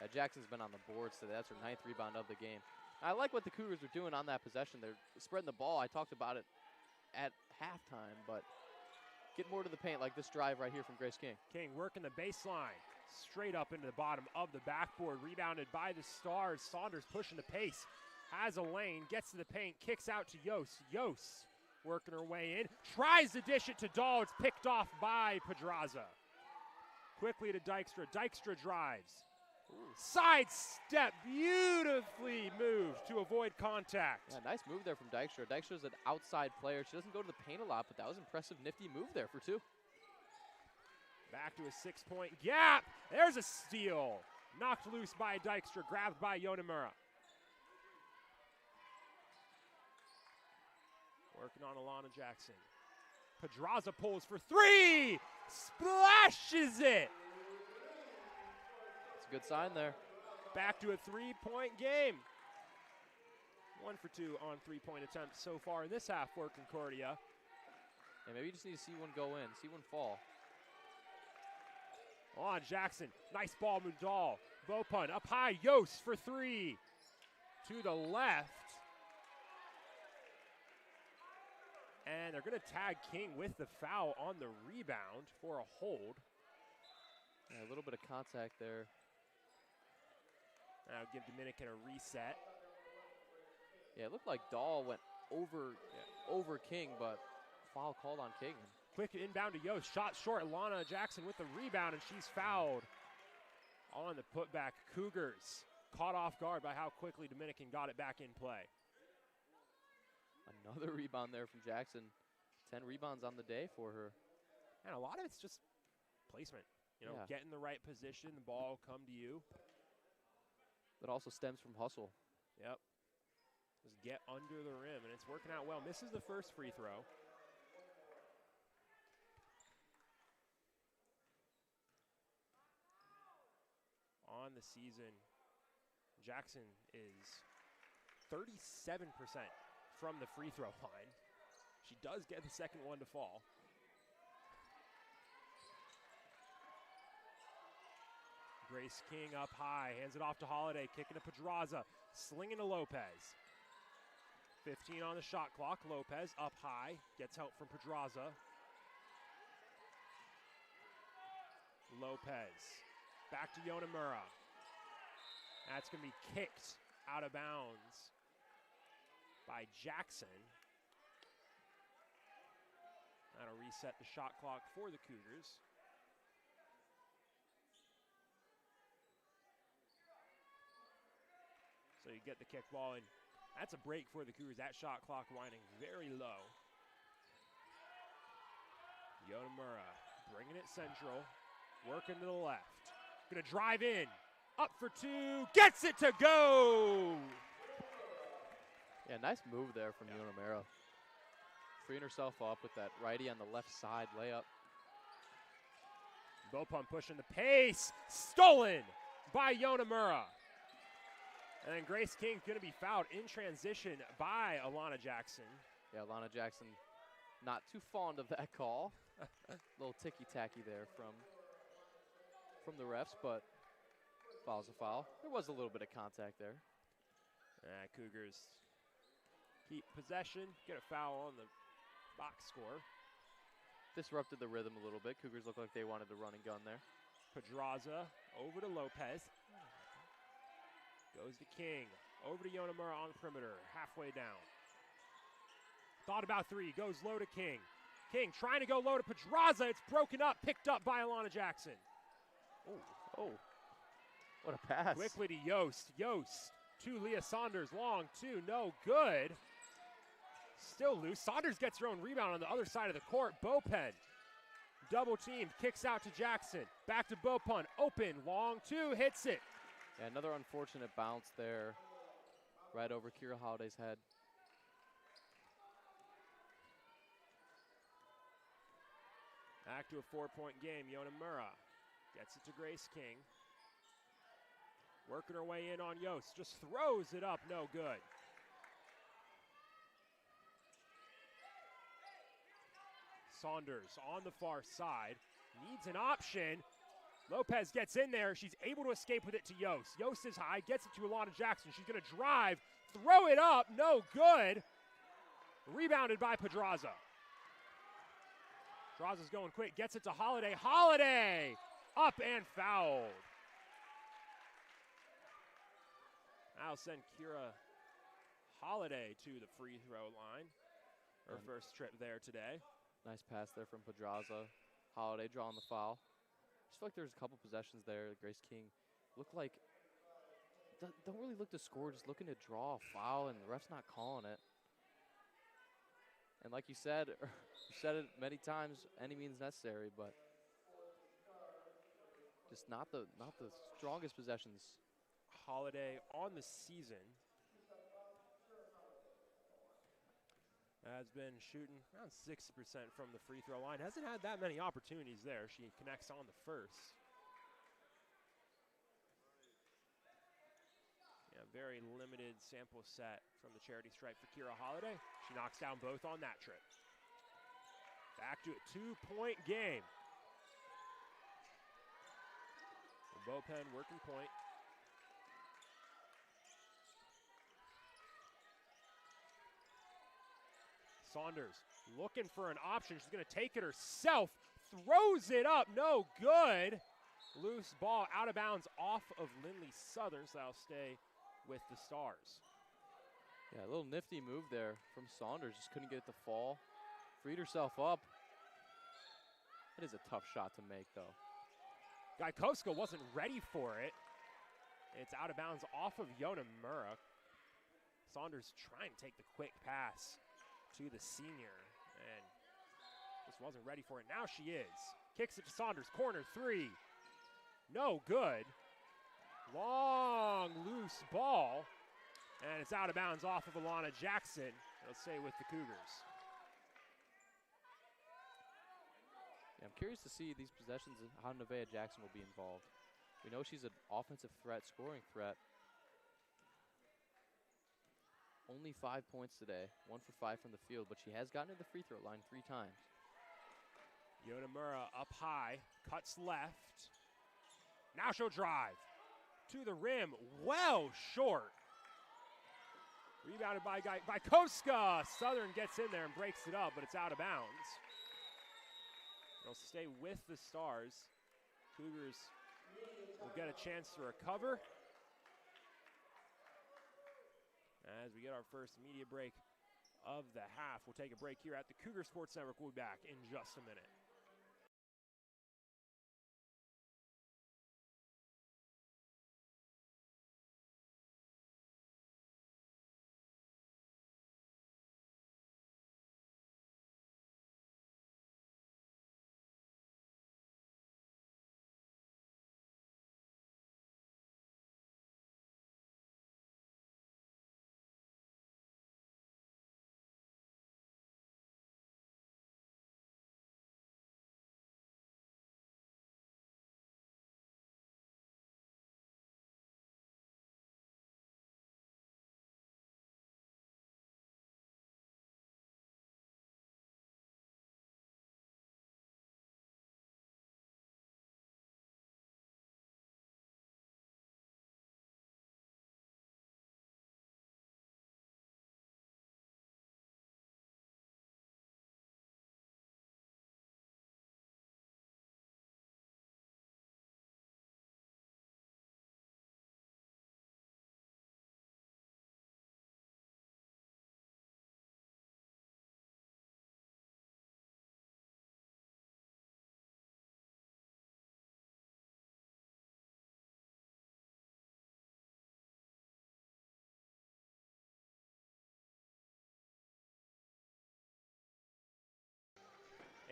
Yeah, Jackson's been on the boards today. That's her 9th rebound of the game. I like what the Cougars are doing on that possession. They're spreading the ball. I talked about it at halftime, but get more to the paint like this drive right here from Grace King. King working the baseline, straight up into the bottom of the backboard, rebounded by the Stars. Saunders pushing the pace, has a lane, gets to the paint, kicks out to Yost. Yost working her way in, tries to dish it to Dahl. It's picked off by Pedraza. Quickly to Dykstra. Dykstra drives. Side step, beautifully moved to avoid contact. Yeah, nice move there from Dykstra. Dykstra's an outside player. She doesn't go to the paint a lot, but that was an impressive, nifty move there for two. Back to a 6-point gap. There's a steal. Knocked loose by Dykstra, grabbed by Yonamura. Working on Alana Jackson. Pedraza pulls for three. Splashes it. It's a good sign there. Back to a 3-point game. 1 for 2 on 3-point attempts so far in this half for Concordia. Yeah, maybe you just need to see one go in, see one fall. On Jackson, nice ball, Mudal. Beaupont up high, Yost for three. To the left. And they're going to tag King with the foul on the rebound for a hold. Yeah, a little bit of contact there. Now give Dominican a reset. Yeah, it looked like Dahl went over King, but foul called on King. Quick inbound to Yost, shot short. Lana Jackson with the rebound, and she's fouled on the putback. Cougars caught off guard by how quickly Dominican got it back in play. Another rebound there from Jackson. 10 rebounds on the day for her. And a lot of it's just placement. You know, Yeah. get in the right position, the ball come to you. That also stems from hustle. Yep. Just get under the rim, and it's working out well. Misses the first free throw. On the season, Jackson is 37% from the free throw line. She does get the second one to fall. Grace King up high, hands it off to Holiday, kicking to Pedraza, slinging to Lopez. 15 on the shot clock. Lopez up high, gets help from Pedraza. Lopez back to Yonamura. That's going to be kicked out of bounds by Jackson. That'll reset the shot clock for the Cougars. So you get the kickball, and that's a break for the Cougars. That shot clock winding very low. Yonamura bringing it central, working to the left. Gonna drive in, up for two, gets it to go! Yeah, nice move there from Yonamura. Freeing herself up with that righty on the left side layup. Beaupont pushing the pace, stolen by Yonamura. And then Grace King's going to be fouled in transition by Alana Jackson. Yeah, Alana Jackson not too fond of that call. A little ticky-tacky there from the refs, but foul's a foul. There was a little bit of contact there. Cougars keep possession, get a foul on the box score. Disrupted the rhythm a little bit. Cougars look like they wanted to run and gun there. Pedraza over to Lopez. Goes to King. Over to Yonamura on the perimeter, halfway down. Thought about three, goes low to King. King trying to go low to Pedraza. It's broken up, picked up by Alana Jackson. Oh, what a pass. Quickly to Yost. Yost to Leah Saunders. Long two, no good. Still loose. Saunders gets her own rebound on the other side of the court. Bopen, double teamed, kicks out to Jackson. Back to Bopun, open, long two, hits it. Yeah, another unfortunate bounce there, right over Kira Holiday's head. Back to a 4-point game. Yonamura gets it to Grace King. Working her way in on Yost. Just throws it up, no good. Saunders on the far side. Needs an option. Lopez gets in there. She's able to escape with it to Yost. Yost is high, gets it to Alana Jackson. She's going to drive, throw it up, no good. Rebounded by Pedraza. Pedraza's going quick, gets it to Holiday. Holiday up and fouled. I'll send Kira Holiday to the free throw line. Her first trip there today. Nice pass there from Pedraza. Holiday drawing the foul. Just feel like there's a couple possessions there. Grace King looked like, don't really look to score, just looking to draw a foul, and the ref's not calling it. And like you said it many times, any means necessary, but just not the strongest possessions. Holiday on the season has been shooting around 60% from the free throw line. Hasn't had that many opportunities there. She connects on the first. Yeah, very limited sample set from the charity stripe for Kira Holiday. She knocks down both on that trip. Back to a 2-point game. Bopen working point. Saunders looking for an option. She's going to take it herself. Throws it up. No good. Loose ball out of bounds off of Lindley Southern, so that'll stay with the Stars. Yeah, a little nifty move there from Saunders. Just couldn't get it to fall. Freed herself up. That is a tough shot to make, though. Gaikoska wasn't ready for it. It's out of bounds off of Yonamura. Saunders trying to take the quick pass to the senior, and just wasn't ready for it. Now she is. Kicks it to Saunders, corner three. No good. Long, loose ball, and it's out of bounds off of Alana Jackson. It'll stay with the Cougars. Yeah, I'm curious to see these possessions and how Nevaeh Jackson will be involved. We know she's an offensive threat, scoring threat. Only 5 points today, 1 for 5 from the field, but she has gotten to the free throw line 3 times. Yonamura up high, cuts left. Now she'll drive to the rim, well short. Rebounded by Gaikoska. Southern gets in there and breaks it up, but it's out of bounds. It'll stay with the Stars. Cougars will get a chance to recover. As we get our first media break of the half, we'll take a break here at the Cougar Sports Network. We'll be back in just a minute.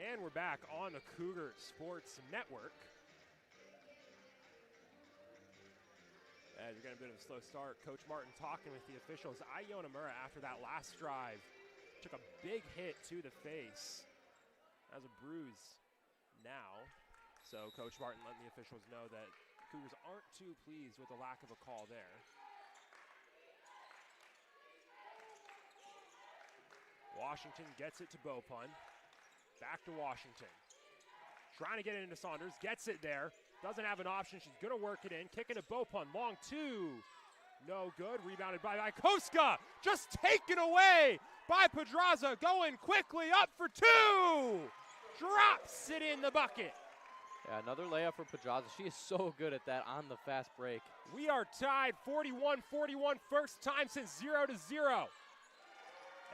And we're back on the Cougar Sports Network. As you're getting a bit of a slow start, Coach Martin talking with the officials. Iona Mura, after that last drive, took a big hit to the face. Has a bruise now. So Coach Martin letting the officials know that Cougars aren't too pleased with the lack of a call there. Washington gets it to Bopun. Back to Washington. Trying to get it into Saunders, gets it there. Doesn't have an option, she's gonna work it in. Kicking to Bopun, long two. No good, rebounded by Koska. Just taken away by Pedraza, going quickly up for two. Drops it in the bucket. Yeah, another layup for Pedraza. She is so good at that on the fast break. We are tied 41-41, first time since 0-0.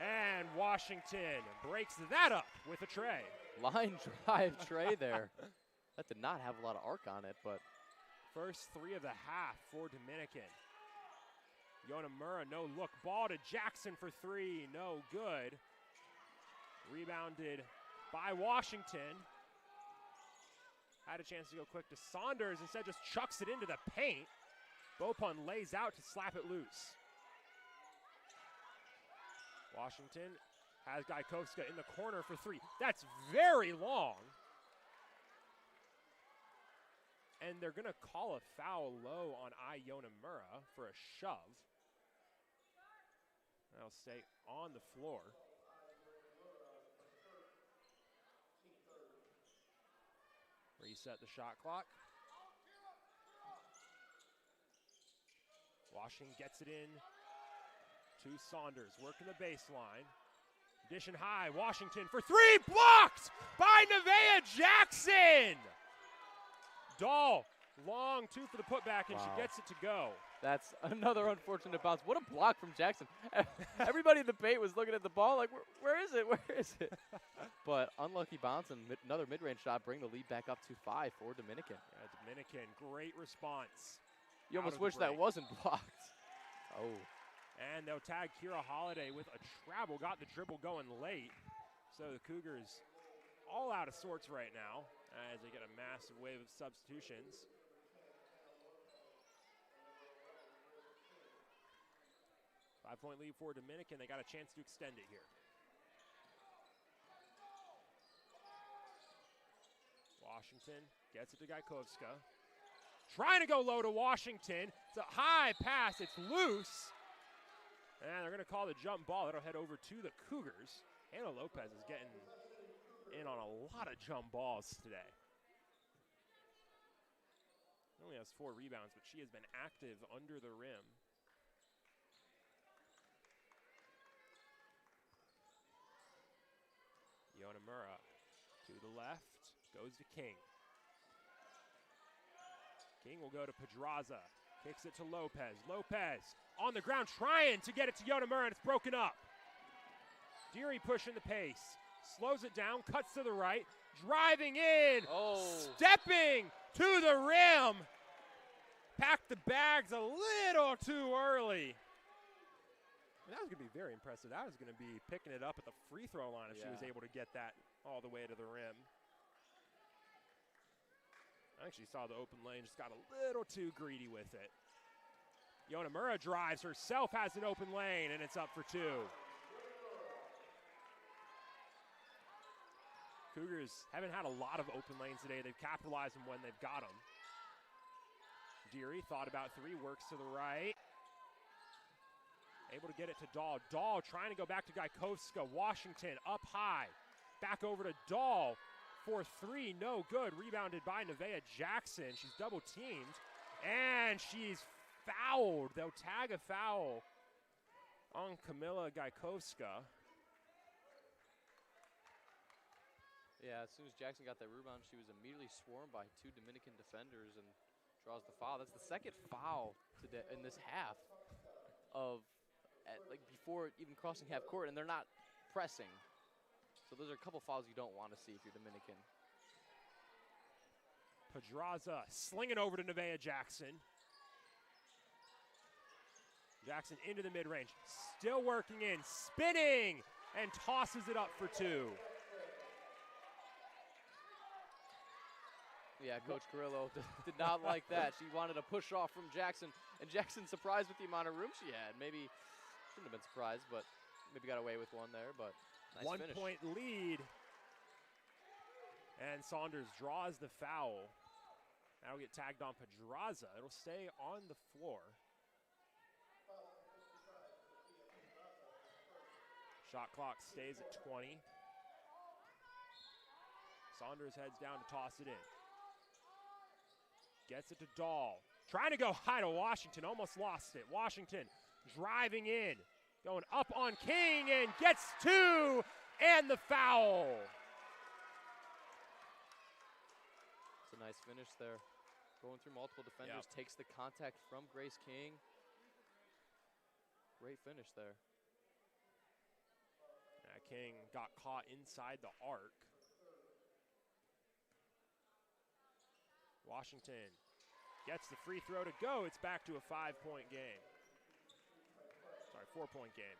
And Washington breaks that up with a tray. Line drive tray there. That did not have a lot of arc on it, but. First three of the half for Dominican. Iona Mura, no look. Ball to Jackson for three, no good. Rebounded by Washington. Had a chance to go quick to Saunders, instead just chucks it into the paint. Bopun lays out to slap it loose. Washington has Gajkowska in the corner for three. That's very long. And they're gonna call a foul low on Iona Mura for a shove. That'll stay on the floor. Reset the shot clock. Washington gets it in to Saunders, working the baseline. Dishing high, Washington for three, blocked by Nevaeh Jackson! Dahl, long two for the putback, and she gets it to go. That's another unfortunate bounce. What a block from Jackson. Everybody in the paint was looking at the ball like, where is it? Where is it? But unlucky bounce and another mid-range shot, bring the lead back up to 5 for Dominican. Yeah, Dominican, great response. You almost wish that wasn't blocked. Oh. And they'll tag Kira Holiday with a travel. Got the dribble going late. So the Cougars all out of sorts right now as they get a massive wave of substitutions. Five-point lead for Dominican. They got a chance to extend it here. Washington gets it to Gajkowska. Trying to go low to Washington. It's a high pass. It's loose. And they're going to call the jump ball. It'll head over to the Cougars. Hannah Lopez is getting in on a lot of jump balls today. Only has 4 rebounds, but she has been active under the rim. Iona Mura to the left, goes to King. King will go to Pedraza, kicks it to Lopez. Lopez on the ground trying to get it to Iona Mura, and it's broken up. Deary pushing the pace, slows it down, cuts to the right, driving in, stepping to the rim. Packed the bags a little too early. That was going to be very impressive. That was going to be picking it up at the free throw line if she was able to get that all the way to the rim. I think she saw the open lane, just got a little too greedy with it. Iona Mura drives herself, has an open lane, and it's up for 2. Cougars haven't had a lot of open lanes today. They've capitalized them when they've got them. Deary thought about 3, works to the right. Able to get it to Dahl. Dahl trying to go back to Gajkowska. Washington up high. Back over to Dahl for 3. No good. Rebounded by Nevaeh Jackson. She's double teamed. And she's fouled. They'll tag a foul on Camilla Gajkowska. Yeah, as soon as Jackson got that rebound, she was immediately swarmed by 2 Dominican defenders and draws the foul. That's the second foul today in this half of like before even crossing half court, and they're not pressing. So those are a couple fouls you don't want to see if you're Dominican. Pedraza slinging over to Nevaeh Jackson. Jackson into the mid-range, still working in, spinning, and tosses it up for 2. Yeah, Coach Carrillo did not like that. She wanted a push off from Jackson, and Jackson surprised with the amount of room she had. Maybe shouldn't have been surprised, but maybe got away with one there, but nice 1 finish. point lead. And Saunders draws the foul. That'll get tagged on Pedraza. It'll stay on the floor. Shot clock stays at 20. Saunders heads down to toss it in. Gets it to Dahl. Trying to go high to Washington, almost lost it. Washington driving in, going up on King and gets two, and the foul. It's a nice finish there. Going through multiple defenders, takes the contact from Grace King. Great finish there. King got caught inside the arc. Washington gets the free throw to go. It's back to a 5-point game. Sorry, 4-point game.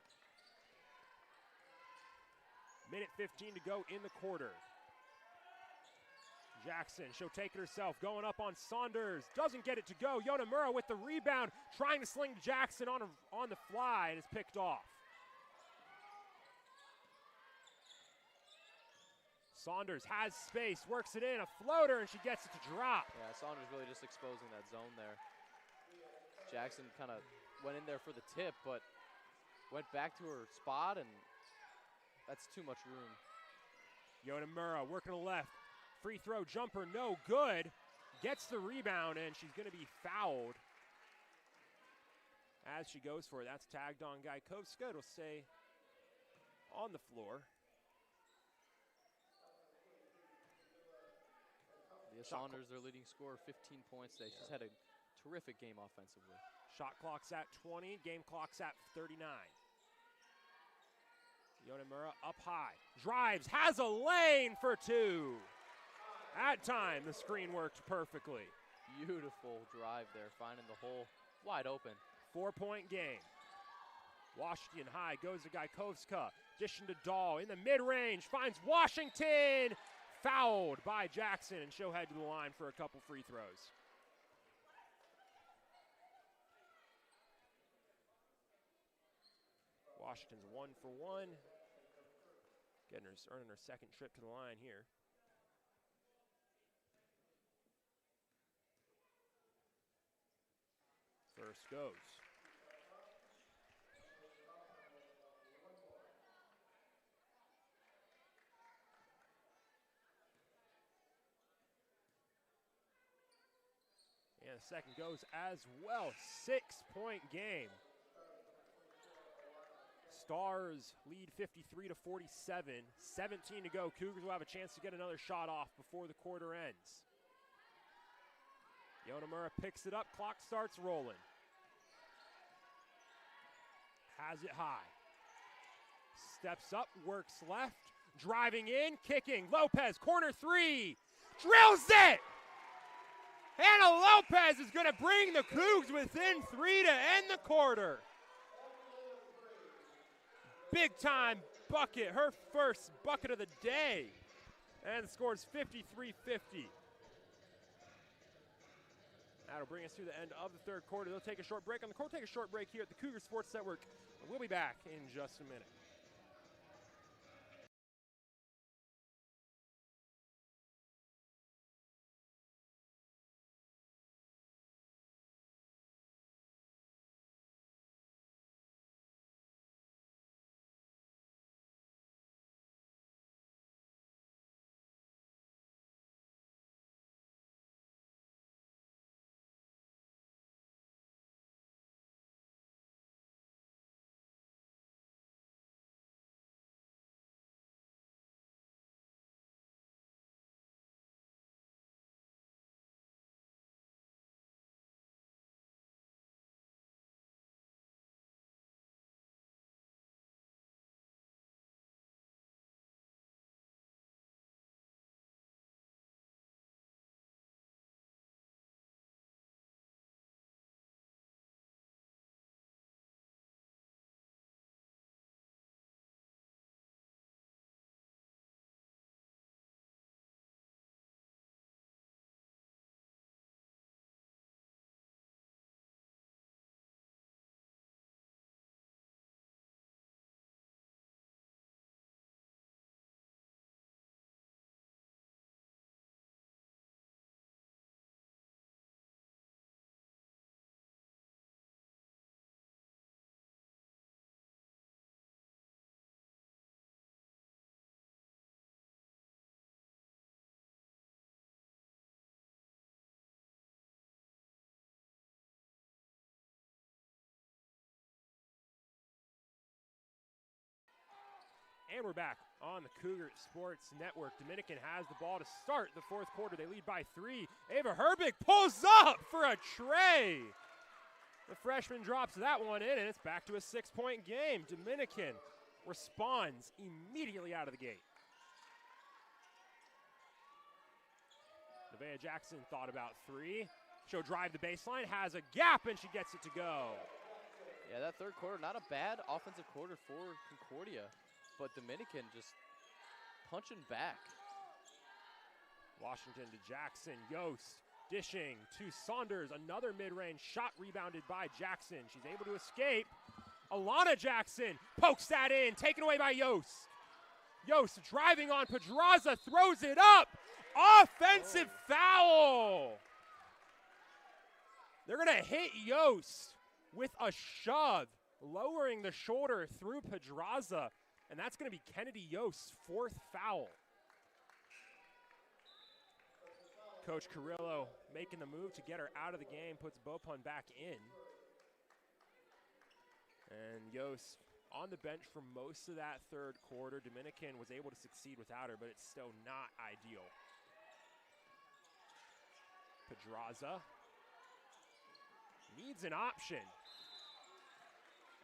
Minute 15 to go in the quarter. Jackson, she'll take it herself, going up on Saunders. Doesn't get it to go. Yonemura with the rebound, trying to sling Jackson on the fly, and is picked off. Saunders has space, works it in, a floater, and she gets it to drop. Yeah, Saunders really just exposing that zone there. Jackson kind of went in there for the tip, but went back to her spot, and that's too much room. Yonemura working to the left. Free throw jumper, no good. Gets the rebound, and she's going to be fouled as she goes for it. That's tagged on Gajkowska. It'll stay on the floor. Leah Saunders, their leading scorer, 15 points today. She's had a terrific game offensively. Shot clock's at 20, game clock's at 39. Yonemura up high, drives, has a lane for two. At time, the screen worked perfectly. Beautiful drive there, finding the hole wide open. 4-point game. Washington high, goes to Gajkowska. Dishing to Dahl in the mid-range, finds Washington. Fouled by Jackson, and she'll head to the line for a couple free throws. Washington's 1 for 1. Earning her second trip to the line here. First goes. And the second goes as well. 6-point game. Stars lead 53 to 47. 17 to go. Cougars will have a chance to get another shot off before the quarter ends. Yonemura picks it up. Clock starts rolling. Has it high. Steps up, works left. Driving in, kicking. Lopez, corner three. Drills it! Hannah Lopez is going to bring the Cougs within 3 to end the quarter. Big time bucket, her first bucket of the day. And scores 53-50. That'll bring us to the end of the third quarter. They'll take a short break on the court. Take a short break here at the Cougar Sports Network. We'll be back in just a minute. And we're back on the Cougar Sports Network. Dominican has the ball to start the fourth quarter. They lead by 3. Ava Herbig pulls up for a tray. The freshman drops that one in, and it's back to a 6-point game. Dominican responds immediately out of the gate. Nevaeh Jackson thought about 3. She'll drive the baseline, has a gap, and she gets it to go. Yeah, that third quarter, not a bad offensive quarter for Concordia, but Dominican just punching back. Washington to Jackson, Yost dishing to Saunders, another mid-range shot rebounded by Jackson. She's able to escape. Alana Jackson pokes that in, taken away by Yost. Yost driving on Pedraza, throws it up. Offensive foul. They're going to hit Yost with a shove, lowering the shoulder through Pedraza, and that's going to be Kennedy Yost's 4th foul. Coach Carrillo making the move to get her out of the game, puts Bopun back in. And Yost on the bench for most of that third quarter. Dominican was able to succeed without her, but it's still not ideal. Pedraza needs an option.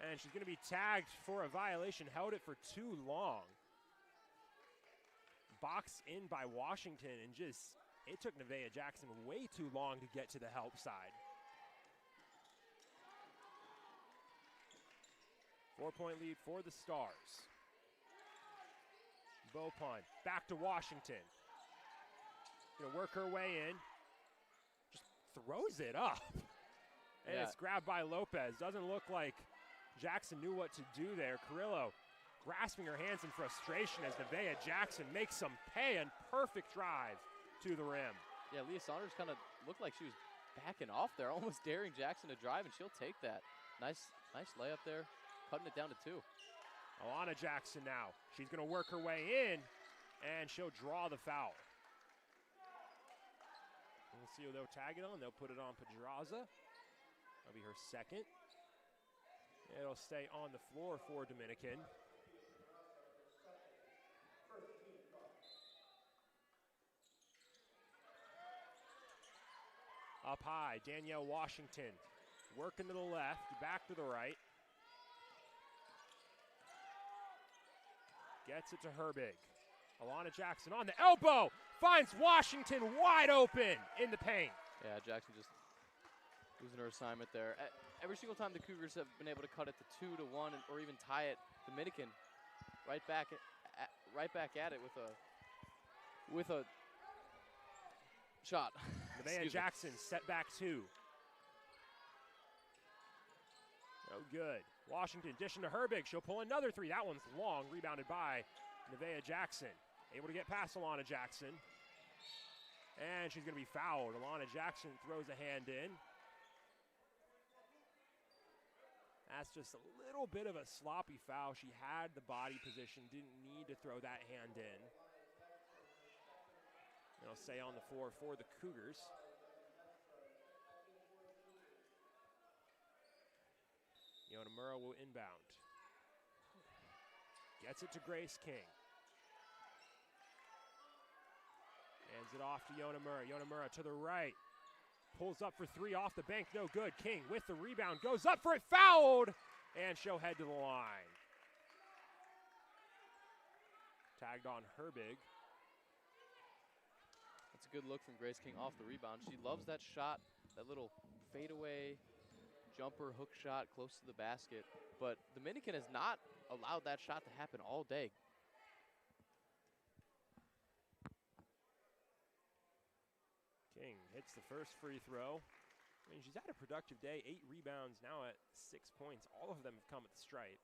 And she's going to be tagged for a violation, held it for too long. Boxed in by Washington, and it took Nevaeh Jackson way too long to get to the help side. 4-point lead for the Stars. Bopun back to Washington. Gonna work her way in. Just throws it up. And it's grabbed by Lopez. Doesn't look like Jackson knew what to do there. Carrillo grasping her hands in frustration as Nevaeh Jackson makes some pay and perfect drive to the rim. Yeah, Leah Saunders kind of looked like she was backing off there, almost daring Jackson to drive, and she'll take that. Nice layup there, cutting it down to 2. Alana Jackson now. She's going to work her way in, and she'll draw the foul. We'll see who they'll tag it on. They'll put it on Pedraza. That'll be her 2nd. It'll stay on the floor for Dominican. Up high, Danielle Washington working to the left, back to the right. Gets it to Herbig. Alana Jackson on the elbow, finds Washington wide open in the paint. Yeah, Jackson just losing her assignment there. Every single time the Cougars have been able to cut it to 2-1 or even tie it, Dominican right back at it with a shot. Nevaeh Jackson set back 2. No good. Washington dishing to Herbig. She'll pull another 3. That one's long, rebounded by Nevaeh Jackson. Able to get past Alana Jackson. And she's going to be fouled. Alana Jackson throws a hand in. That's just a little bit of a sloppy foul. She had the body position, didn't need to throw that hand in. It'll stay on the floor for the Cougars. Yonamura will inbound. Gets it to Grace King. Hands it off to Yonamura. Yonamura to the right. Pulls up for 3 off the bank, no good. King with the rebound, goes up for it, fouled! And she'll head to the line. Tagged on Herbig. That's a good look from Grace King off the rebound. She loves that shot, that little fadeaway jumper hook shot close to the basket. But Dominican has not allowed that shot to happen all day. King hits the first free throw. I mean, she's had a productive day. 8 rebounds, now at 6 points. All of them have come at the stripe.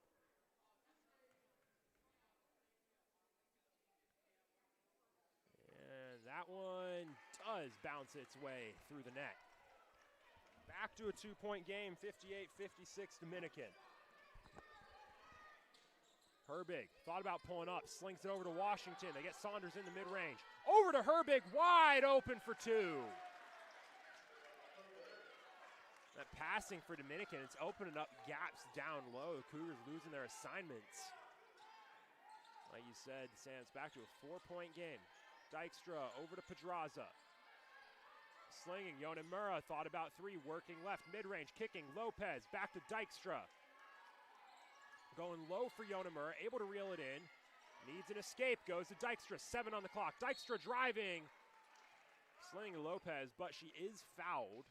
And that one does bounce its way through the net. Back to a 2-point game, 58-56 Dominican. Herbig thought about pulling up, slings it over to Washington. They get Saunders in the mid-range. Over to Herbig, wide open for 2. That passing for Dominican, it's opening up gaps down low. The Cougars losing their assignments. Like you said, Sands back to a 4-point game. Dykstra over to Pedraza. Slinging, Yonamura thought about three, working left, mid-range, kicking, Lopez, back to Dykstra. Going low for Yonamura, able to reel it in. Needs an escape, goes to Dykstra, 7 on the clock. Dykstra driving, slinging Lopez, but she is fouled.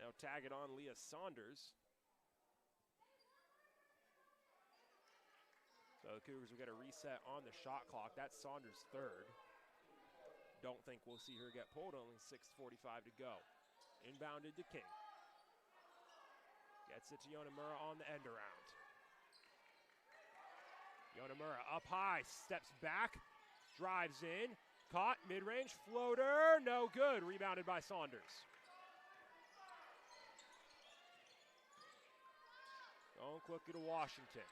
Now tag it on Leah Saunders. So the Cougars will get a reset on the shot clock. That's Saunders' third. Don't think we'll see her get pulled, only 6:45 to go. Inbounded to King. Gets it to Yonamura on the end around. Yonamura up high, steps back, drives in, caught, mid-range floater, no good, rebounded by Saunders. Going quickly to Washington.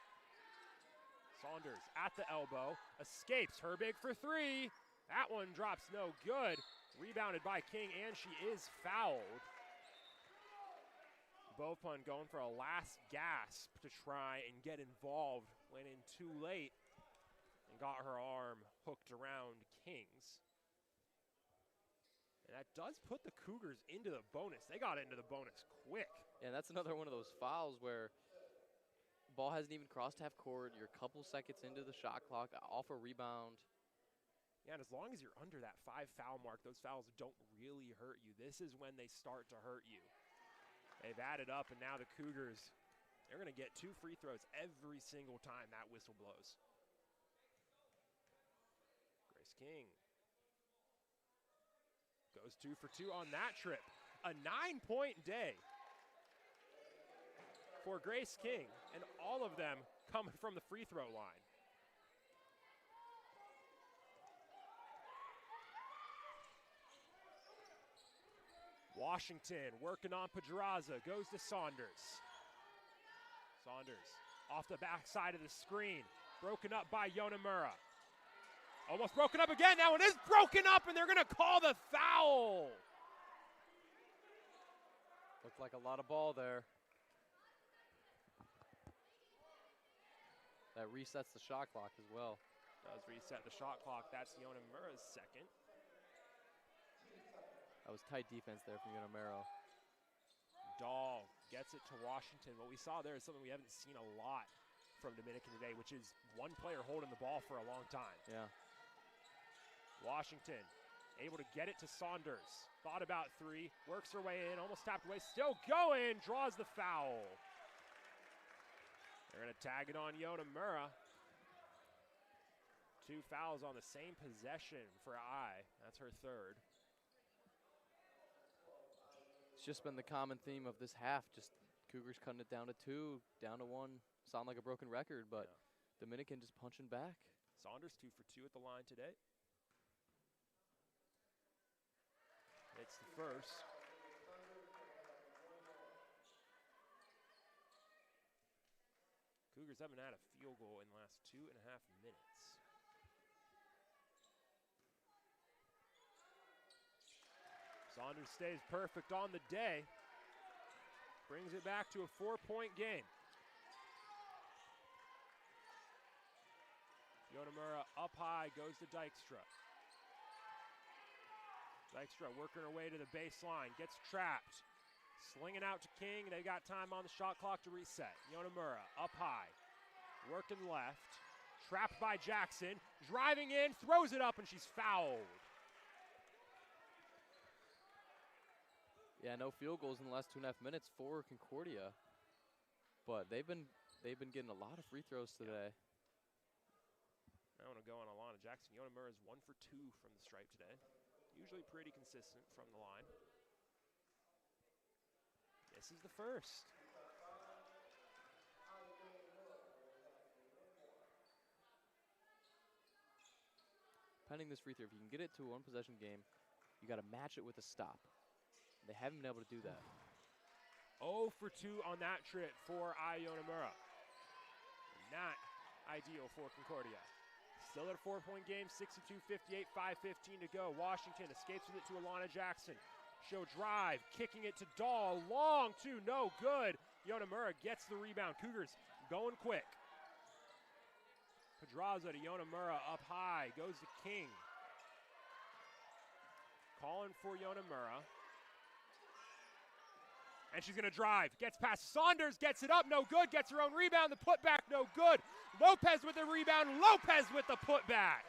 Saunders at the elbow, escapes, her big for three. That one drops no good. Rebounded by King, and she is fouled. Beaupun going for a last gasp to try and get involved. Went in too late and got her arm hooked around King's. And that does put the Cougars into the bonus. They got into the bonus quick. Yeah, that's another one of those fouls where ball hasn't even crossed half court. You're a couple seconds into the shot clock, off a rebound. Yeah, and as long as you're under that 5 foul mark, those fouls don't really hurt you. This is when they start to hurt you. They've added up, and now the Cougars, they're going to get 2 free throws every single time that whistle blows. Grace King goes 2 for 2 on that trip. A 9-point day for Grace King, and all of them coming from the free throw line. Washington working on Pedraza, goes to Saunders. Saunders off the backside of the screen, broken up by Yonamura. Almost broken up again, that one is broken up, and they're gonna call the foul. Looked like a lot of ball there. That resets the shot clock as well. Does reset the shot clock, that's Yonamura's second. That was tight defense there from Yonamura. Dahl gets it to Washington. What we saw there is something we haven't seen a lot from Dominican today, which is one player holding the ball for a long time. Yeah. Washington able to get it to Saunders. Thought about three, works her way in, almost tapped away, still going, draws the foul. They're gonna tag it on Yonamura. 2 fouls on the same possession for I. That's her third. It's just been the common theme of this half, just Cougars cutting it down to 2, down to 1. Sound like a broken record, but yeah. Dominican just punching back. Saunders 2 for 2 at the line today. It's the first. Cougars haven't had a field goal in the last 2.5 minutes. Saunders stays perfect on the day. Brings it back to a 4-point game. Yonamura up high, goes to Dykstra. Dykstra working her way to the baseline, gets trapped. Slinging out to King, they got time on the shot clock to reset. Yonamura up high, working left. Trapped by Jackson, driving in, throws it up, and she's fouled. Yeah, no field goals in the last 2.5 minutes for Concordia, but they've been getting a lot of free throws today. I want to go on Alana Jackson. Yonamura is 1 for 2 from the stripe today. Usually pretty consistent from the line. This is the first. Pending this free throw, if you can get it to a 1-possession game, you got to match it with a stop. They haven't been able to do that. 0 for 2 on that trip for Yonamura. Not ideal for Concordia. Still at a 4-point game, 62-58, 5:15 to go. Washington escapes with it to Alana Jackson. She'll drive, kicking it to Dahl. Long two, no good. Yonamura gets the rebound. Cougars going quick. Pedraza to Yonemura, up high, goes to King. Calling for Yonemura. And she's going to drive. Gets past Saunders, gets it up, no good. Gets her own rebound, the putback, no good. Lopez with the rebound, Lopez with the putback.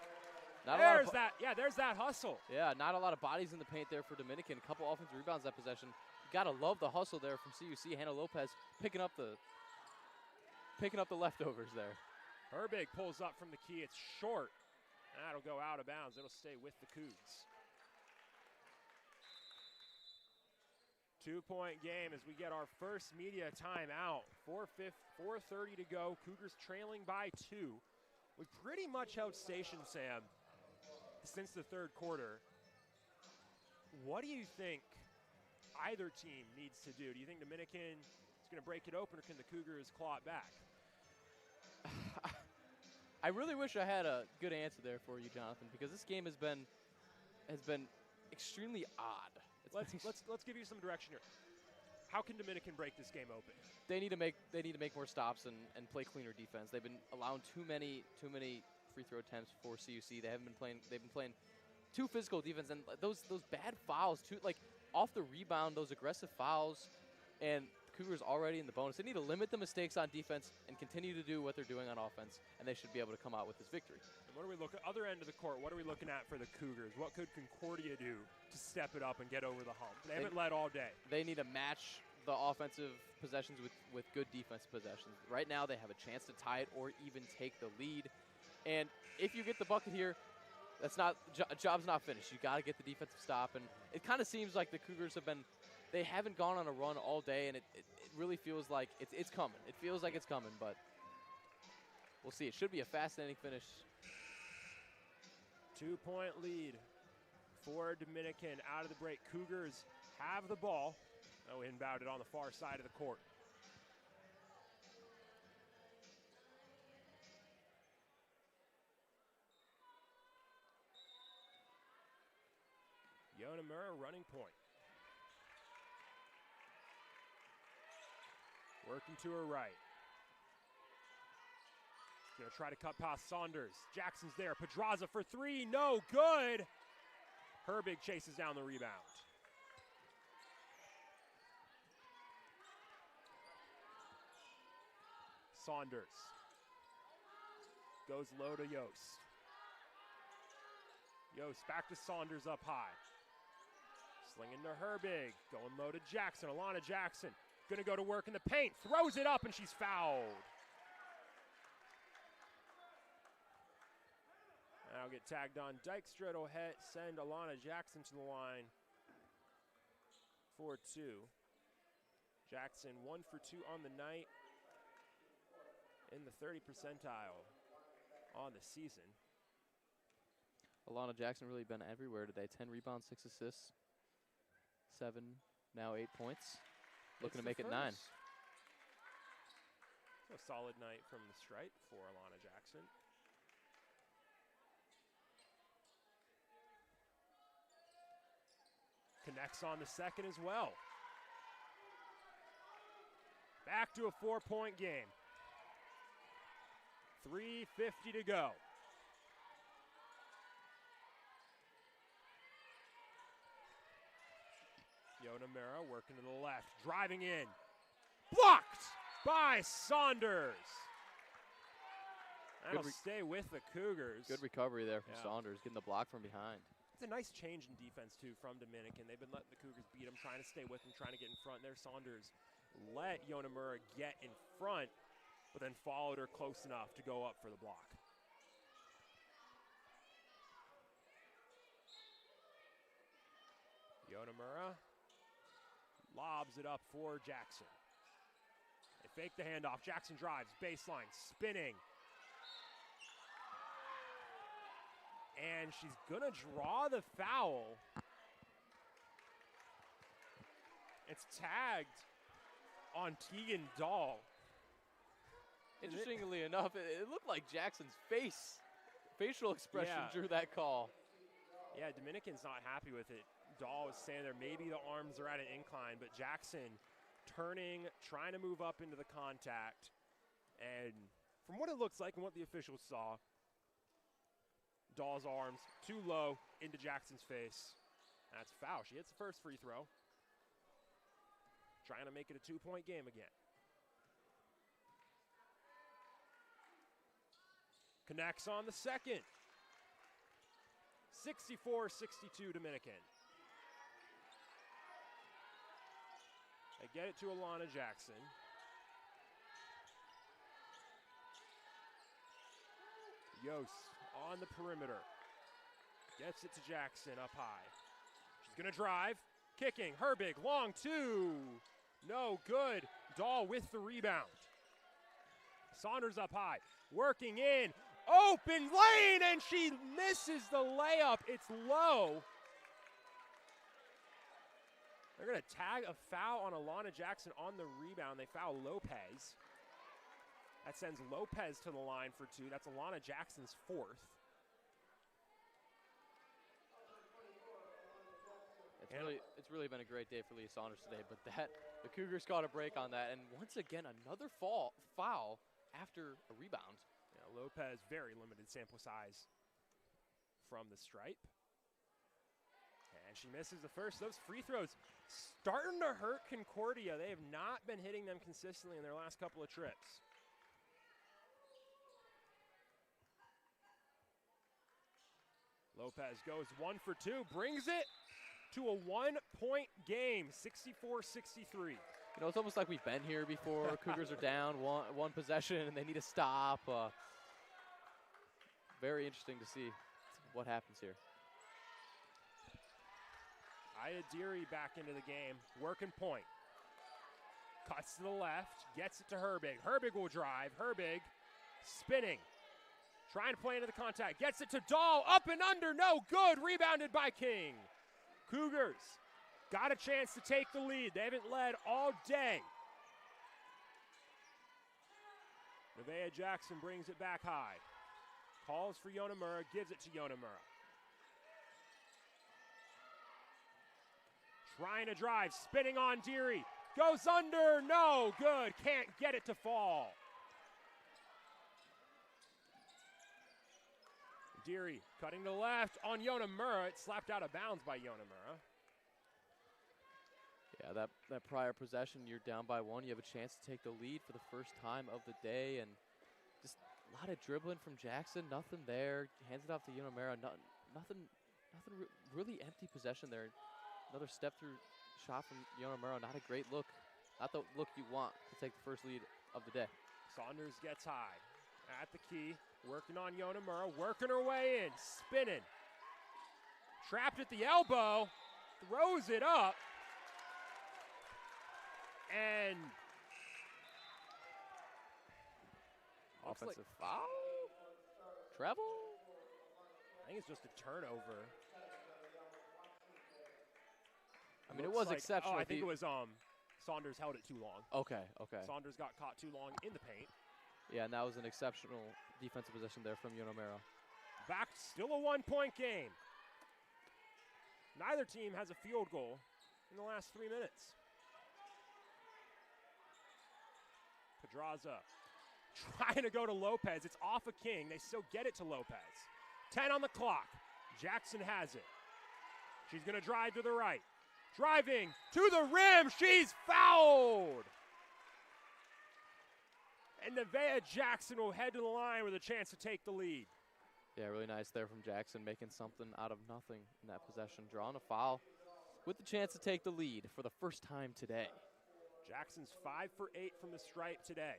There's that hustle. Yeah, not a lot of bodies in the paint there for Dominican. A couple offensive rebounds that possession. You gotta love the hustle there from CUC. Hannah Lopez picking up the leftovers there. Herbig pulls up from the key. It's short. That'll go out of bounds. It'll stay with the Cougs. 2-point game as we get our first media timeout. 4:30 to go. Cougars trailing by 2. We pretty much held station, Sam, since the third quarter. What do you think either team needs to do? Do you think Dominican is going to break it open, or can the Cougars claw it back? I really wish I had a good answer there for you, Jonathan, because this game has been extremely odd. Let's give you some direction here. How can Dominican break this game open? They need to make more stops and play cleaner defense. They've been allowing too many free throw attempts for CUC. They've been playing too physical defense, and those bad fouls too, like off the rebound, those aggressive fouls, and Cougars already in the bonus. They need to limit the mistakes on defense and continue to do what they're doing on offense, and they should be able to come out with this victory. And what are we looking other end of the court? What are we looking at for the Cougars? What could Concordia do to step it up and get over the hump? They haven't led all day. They need to match the offensive possessions with good defensive possessions. Right now, they have a chance to tie it or even take the lead. And if you get the bucket here, job's not finished. You got to get the defensive stop. And it kind of seems like the Cougars they haven't gone on a run all day, and it really feels like it's coming. It feels like it's coming, but we'll see. It should be a fascinating finish. 2-point lead for Dominican out of the break. Cougars have the ball. Oh, inbounded on the far side of the court. Yonemura running point. Working to her right. Gonna try to cut past Saunders. Jackson's there. Pedraza for 3. No good. Herbig chases down the rebound. Saunders goes low to Yost. Yost back to Saunders up high. Slinging to Herbig. Going low to Jackson. Alana Jackson. Gonna go to work in the paint, throws it up, and she's fouled. Now get tagged on. Dykstra will send Alana Jackson to the line for 2. Jackson 1 for 2 on the night, in the 30 percentile on the season. Alana Jackson really been everywhere today. 10 rebounds, 6 assists, 7, now 8 points. Looking to make it 9. A solid night from the stripe for Alana Jackson. Connects on the second as well. Back to a 4-point game. 3:50 to go. Yonemura working to the left, driving in. Blocked by Saunders. That'll stay with the Cougars. Good recovery there from Saunders, getting the block from behind. It's a nice change in defense, too, from Dominican. They've been letting the Cougars beat them, trying to stay with them, trying to get in front. There, Saunders let Yonemura get in front, but then followed her close enough to go up for the block. Yonemura lobs it up for Jackson. They fake the handoff. Jackson drives, baseline, spinning. And she's gonna draw the foul. It's tagged on Tegan Dahl. Interestingly enough, it looked like Jackson's facial expression drew that call. Yeah, Dominican's not happy with it. Dahl was standing there. Maybe the arms are at an incline, but Jackson turning, trying to move up into the contact, and from what it looks like and what the officials saw, Dahl's arms too low into Jackson's face. That's foul. She hits the first free throw. Trying to make it a 2-point game again. Connects on the second. 64-62 Dominican. They get it to Alana Jackson. Yost on the perimeter. Gets it to Jackson up high. She's going to drive. Kicking. Herbig. Long two. No good. Dahl with the rebound. Saunders up high. Working in. Open lane, and she misses the layup. It's low. They're going to tag a foul on Alana Jackson on the rebound. They foul Lopez. That sends Lopez to the line for two. That's Alana Jackson's fourth. It's really been a great day for Leah Saunders today, but the Cougars got a break on that, and once again, another foul after a rebound. Yeah, Lopez, very limited sample size from the stripe. And she misses the first. Those free throws starting to hurt Concordia. They have not been hitting them consistently in their last couple of trips. Lopez goes 1 for 2, brings it to a 1-point game, 64-63. You know, it's almost like we've been here before. Cougars are down one possession, and they need to stop. Very interesting to see what happens here. Aya Deary back into the game, working point. Cuts to the left, gets it to Herbig. Herbig will drive. Herbig spinning. Trying to play into the contact. Gets it to Dahl. Up and under. No good. Rebounded by King. Cougars got a chance to take the lead. They haven't led all day. Nevaeh Jackson brings it back high. Calls for Yonamura. Gives it to Yonamura. Trying to drive. Spinning on Deary. Goes under. No good. Can't get it to fall. Deary cutting to the left on Yonamura. It slapped out of bounds by Yonamura. Yeah, that prior possession, you're down by one. You have a chance to take the lead for the first time of the day, and just a lot of dribbling from Jackson. Nothing there. Hands it off to Yonamura. Nothing really empty possession there. Another step through shot from Yonamura. Not a great look. Not the look you want to take the first lead of the day. Saunders gets high at the key. Working on Yonamura, working her way in, spinning. Trapped at the elbow, throws it up. And offensive foul? Treble? I think it's just a turnover. I mean, it was exceptional. Oh, I think it was Saunders held it too long. Okay. Saunders got caught too long in the paint. Yeah, and that was an exceptional defensive possession there from Yonamura. Back, still a 1-point game. Neither team has a field goal in the last 3 minutes. Pedraza trying to go to Lopez. It's off of King. They still get it to Lopez. 10 on the clock. Jackson has it. She's going to drive to the right. Driving to the rim. She's fouled. And Nevaeh Jackson will head to the line with a chance to take the lead. Yeah, really nice there from Jackson, making something out of nothing in that possession. Drawing a foul with the chance to take the lead for the first time today. Jackson's 5 for 8 from the stripe today.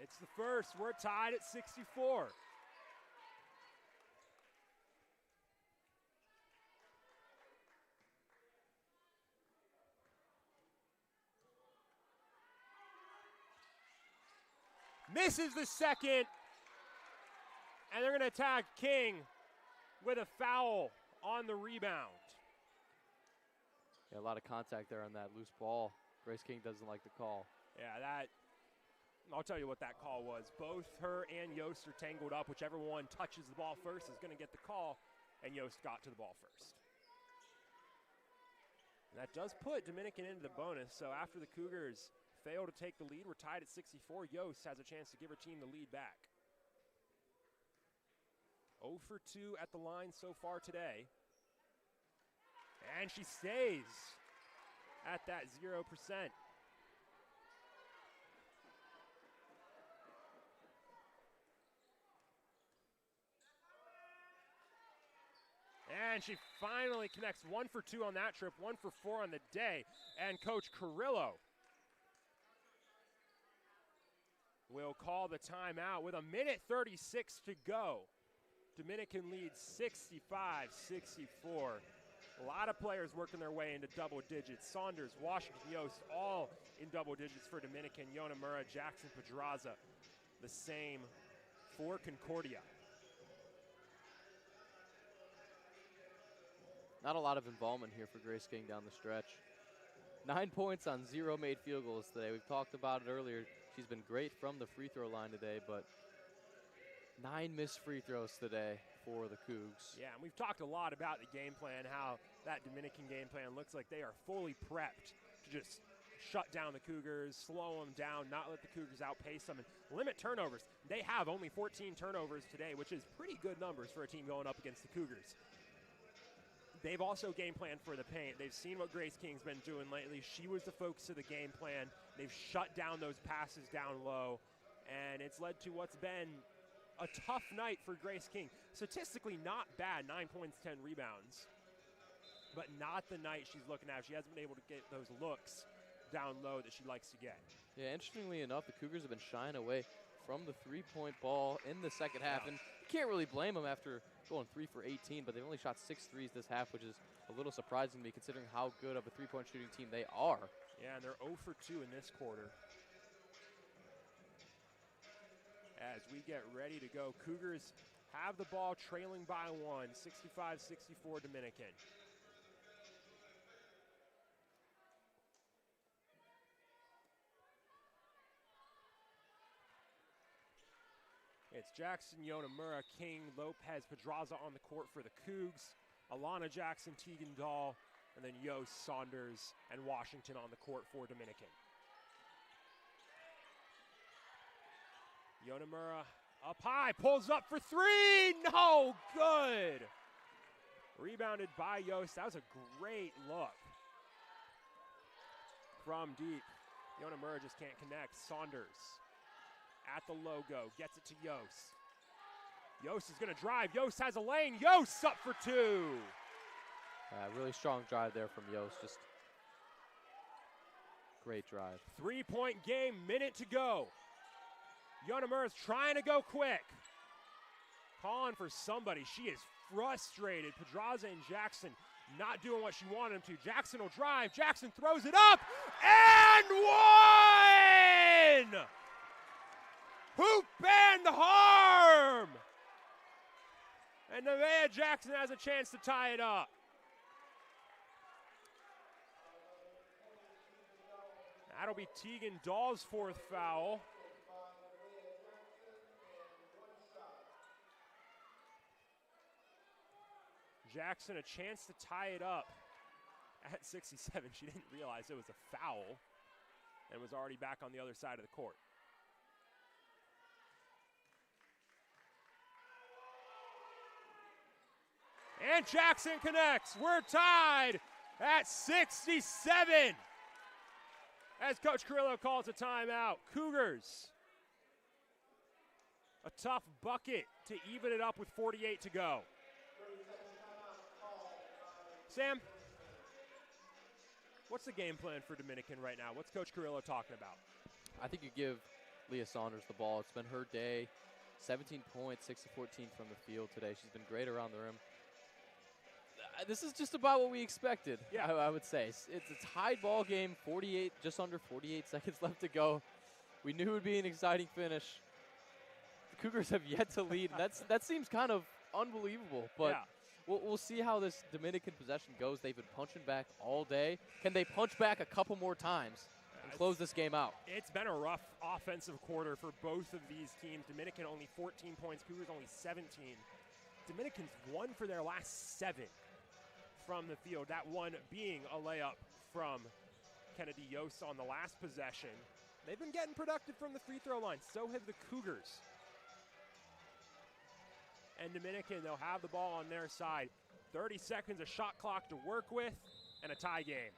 It's the first. We're tied at 64. Misses the second, and they're going to attack King with a foul on the rebound. Yeah, a lot of contact there on that loose ball. Grace King doesn't like the call. Yeah, I'll tell you what that call was. Both her and Yost are tangled up. Whichever one touches the ball first is going to get the call, and Yost got to the ball first. And that does put Dominican into the bonus. So after the Cougars fail to take the lead, we're tied at 64. Yost has a chance to give her team the lead back. 0 for 2 at the line so far today. And she stays at that 0%. And she finally connects. 1 for 2 on that trip, 1 for 4 on the day. And Coach Carrillo will call the timeout with 1:36 to go. Dominican leads 65-64. A lot of players working their way into double digits. Saunders, Washington, Yost, all in double digits for Dominican. Yonamura, Jackson, Pedraza, the same for Concordia. Not a lot of involvement here for Grace King down the stretch. 9 points on 0 made field goals today. We've talked about it earlier. She's been great from the free throw line today, but 9 missed free throws today for the Cougs. Yeah, and we've talked a lot about the game plan, how that Dominican game plan looks like they are fully prepped to just shut down the Cougars, slow them down, not let the Cougars outpace them, and limit turnovers. They have only 14 turnovers today, which is pretty good numbers for a team going up against the Cougars. They've also game planned for the paint. They've seen what Grace King's been doing lately. She was the focus of the game plan. They've shut down those passes down low, and it's led to what's been a tough night for Grace King. Statistically not bad, 9 points, 10 rebounds, but not the night she's looking at. She hasn't been able to get those looks down low that she likes to get. Yeah, interestingly enough, the Cougars have been shying away from the three-point ball in the second half, and you can't really blame them after going 3 for 18, but they've only shot 6 threes this half, which is a little surprising to me considering how good of a three-point shooting team they are. Yeah, and they're 0 for 2 in this quarter. As we get ready to go, Cougars have the ball trailing by 1, 65-64 Dominican. It's Jackson, Yonamura, King, Lopez, Pedraza on the court for the Cougs. Alana Jackson, Tegan Dahl, and then Yost, Saunders, and Washington on the court for Dominican. Yonamura up high, pulls up for 3, no good. Rebounded by Yost. That was a great look from deep. Yonamura just can't connect. Saunders at the logo, gets it to Yost. Yost is gonna drive, Yost has a lane, Yost up for 2. Really strong drive there from Yost, just great drive. 3-point game, minute to go. Yonamura's trying to go quick. Calling for somebody, she is frustrated. Pedraza and Jackson not doing what she wanted him to. Jackson will drive, Jackson throws it up, and one! Hoop and harm! And Nevaeh Jackson has a chance to tie it up. That'll be Tegan Dahl's 4th foul. Jackson a chance to tie it up at 67. She didn't realize it was a foul and was already back on the other side of the court. And Jackson connects. We're tied at 67 as Coach Carrillo calls a timeout. Cougars, a tough bucket to even it up with 48 to go. Sam, what's the game plan for Dominican right now? What's Coach Carrillo talking about? I think you give Leah Saunders the ball. It's been her day. 17 points, 6 of 14 from the field today. She's been great around the rim. This is just about what we expected, yeah. I would say. It's a tied ball game, 48, just under 48 seconds left to go. We knew it would be an exciting finish. The Cougars have yet to lead. That seems kind of unbelievable, but yeah. We'll see how this Dominican possession goes. They've been punching back all day. Can they punch back a couple more times and close this game out? It's been a rough offensive quarter for both of these teams. Dominican only 14 points, Cougars only 17. Dominicans won for their last 7. from the field. That one being a layup from Kennedy Yost on the last possession. They've been getting productive from the free throw line. So have the Cougars. And Dominican, they'll have the ball on their side. 30 seconds of shot clock to work with and a tie game.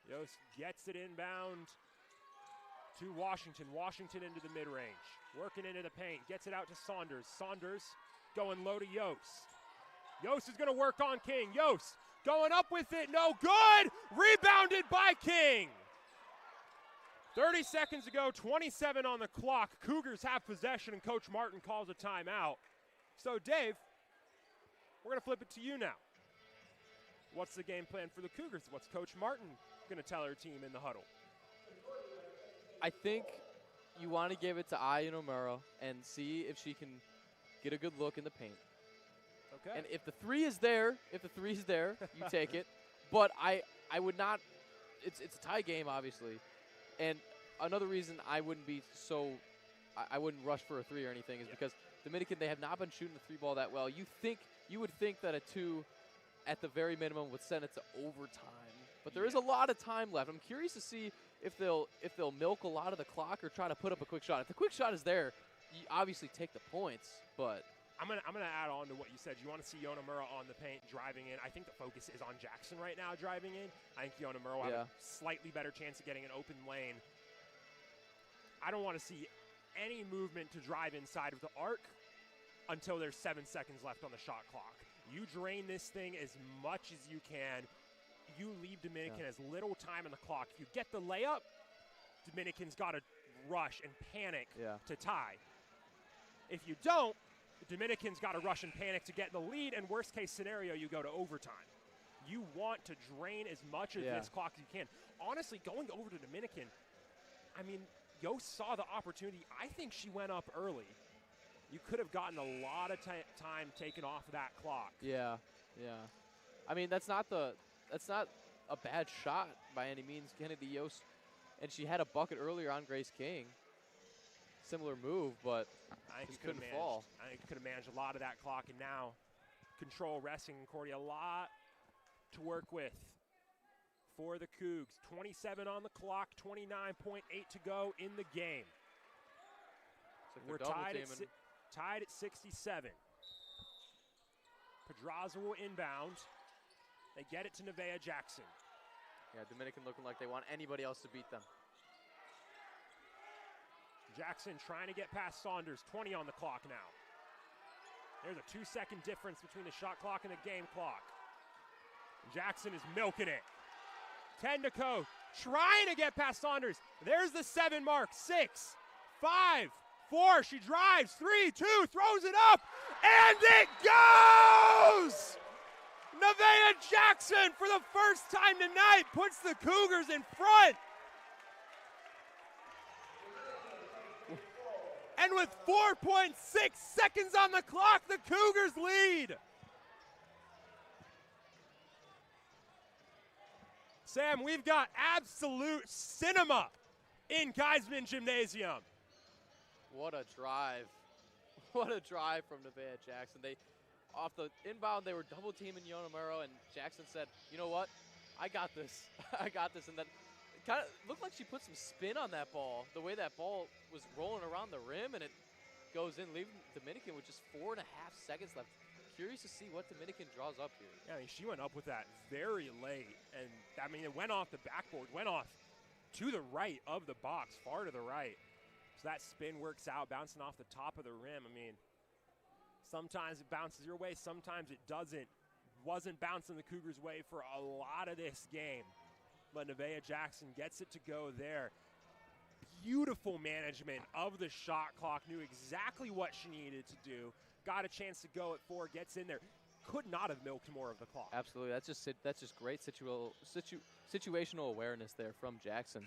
Yost gets it inbound to Washington. Washington into the mid-range. Working into the paint. Gets it out to Saunders. Saunders going low to Yost. Yost is going to work on King. Yost going up with it. No good. Rebounded by King. 30 seconds to go. 27 on the clock. Cougars have possession, and Coach Martin calls a timeout. So, Dave, we're going to flip it to you now. What's the game plan for the Cougars? What's Coach Martin going to tell her team in the huddle? I think you want to give it to Aya Nomura and see if she can get a good look in the paint. Okay. And if the three is there, you take it. But I would not. It's a tie game, obviously. And another reason I wouldn't be so, I wouldn't rush for a three or anything is because Dominican, they have not been shooting the three ball that well. You would think that a two, at the very minimum, would send it to overtime. But there is a lot of time left. I'm curious to see if they'll milk a lot of the clock or try to put up a quick shot. If the quick shot is there, you obviously take the points. But I'm gonna add on to what you said. You want to see Yonemura on the paint driving in. I think the focus is on Jackson right now driving in. I think Yonemura will have a slightly better chance of getting an open lane. I don't want to see any movement to drive inside of the arc until there's 7 seconds left on the shot clock. You drain this thing as much as you can. You leave Dominican as little time on the clock. If you get the layup, Dominican's got to rush and panic to tie. If you don't, Dominican's got to rush and panic to get the lead, and worst case scenario, you go to overtime. You want to drain as much of this clock as you can. Honestly, going over to Dominican, I mean, Yost saw the opportunity. I think she went up early. You could have gotten a lot of time taken off of that clock. Yeah. I mean, that's not a bad shot by any means. Kennedy Yost, and she had a bucket earlier on Grace King. Similar move, but just couldn't fall. I think could have managed a lot of that clock, and now control resting Concordia. A lot to work with for the Cougs. 27 on the clock, 29.8 to go in the game. We're tied at 67. Pedraza will inbound. They get it to Nevaeh Jackson. Yeah, Dominican looking like they want anybody else to beat them. Jackson trying to get past Saunders. 20 on the clock now. There's a 2-second difference between the shot clock and the game clock. Jackson is milking it. 10 to go. Trying to get past Saunders. There's the 7 mark. 6, 5, 4. She drives. 3, 2. Throws it up. And it goes! Nevaeh Jackson, for the first time tonight, puts the Cougars in front. And with 4.6 seconds on the clock, the Cougars lead. Sam, we've got absolute cinema in Geisman Gymnasium. What a drive. What a drive from Nevaeh Jackson. Off the inbound, they were double teaming Yonemura, and Jackson said, you know what? I got this. I got this. And then it kind of looked like she put some spin on that ball, the way that ball was rolling around the rim, and it goes in, leaving Dominican with just 4.5 seconds left. Curious to see what Dominican draws up here. Yeah, I mean, she went up with that very late, and I mean, it went off the backboard, went off to the right of the box, far to the right. So that spin works out, bouncing off the top of the rim. I mean, sometimes it bounces your way, sometimes it doesn't. Wasn't bouncing the Cougars' way for a lot of this game. But Nevaeh Jackson gets it to go there. Beautiful management of the shot clock, knew exactly what she needed to do. Got a chance to go at 4, gets in there. Could not have milked more of the clock. Absolutely, that's just great situational awareness there from Jackson.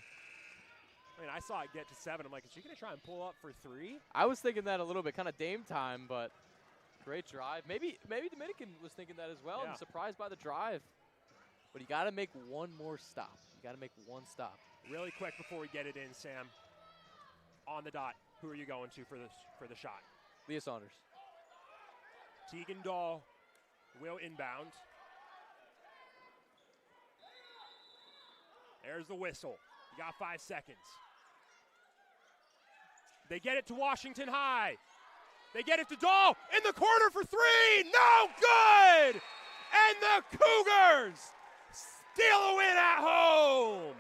I mean, I saw it get to 7. I'm like, is she going to try and pull up for 3? I was thinking that a little bit, kind of Dame time, but great drive. Maybe Dominican was thinking that as well. Yeah. I'm surprised by the drive. But you got to make one more stop. You got to make one stop. Really quick before we get it in, Sam. On the dot, who are you going to for the shot? Leah Saunders. Tegan Dahl will inbound. There's the whistle. You got 5 seconds. They get it to Washington High. They get it to Dahl in the corner for 3. No good! And the Cougars steal a win at home.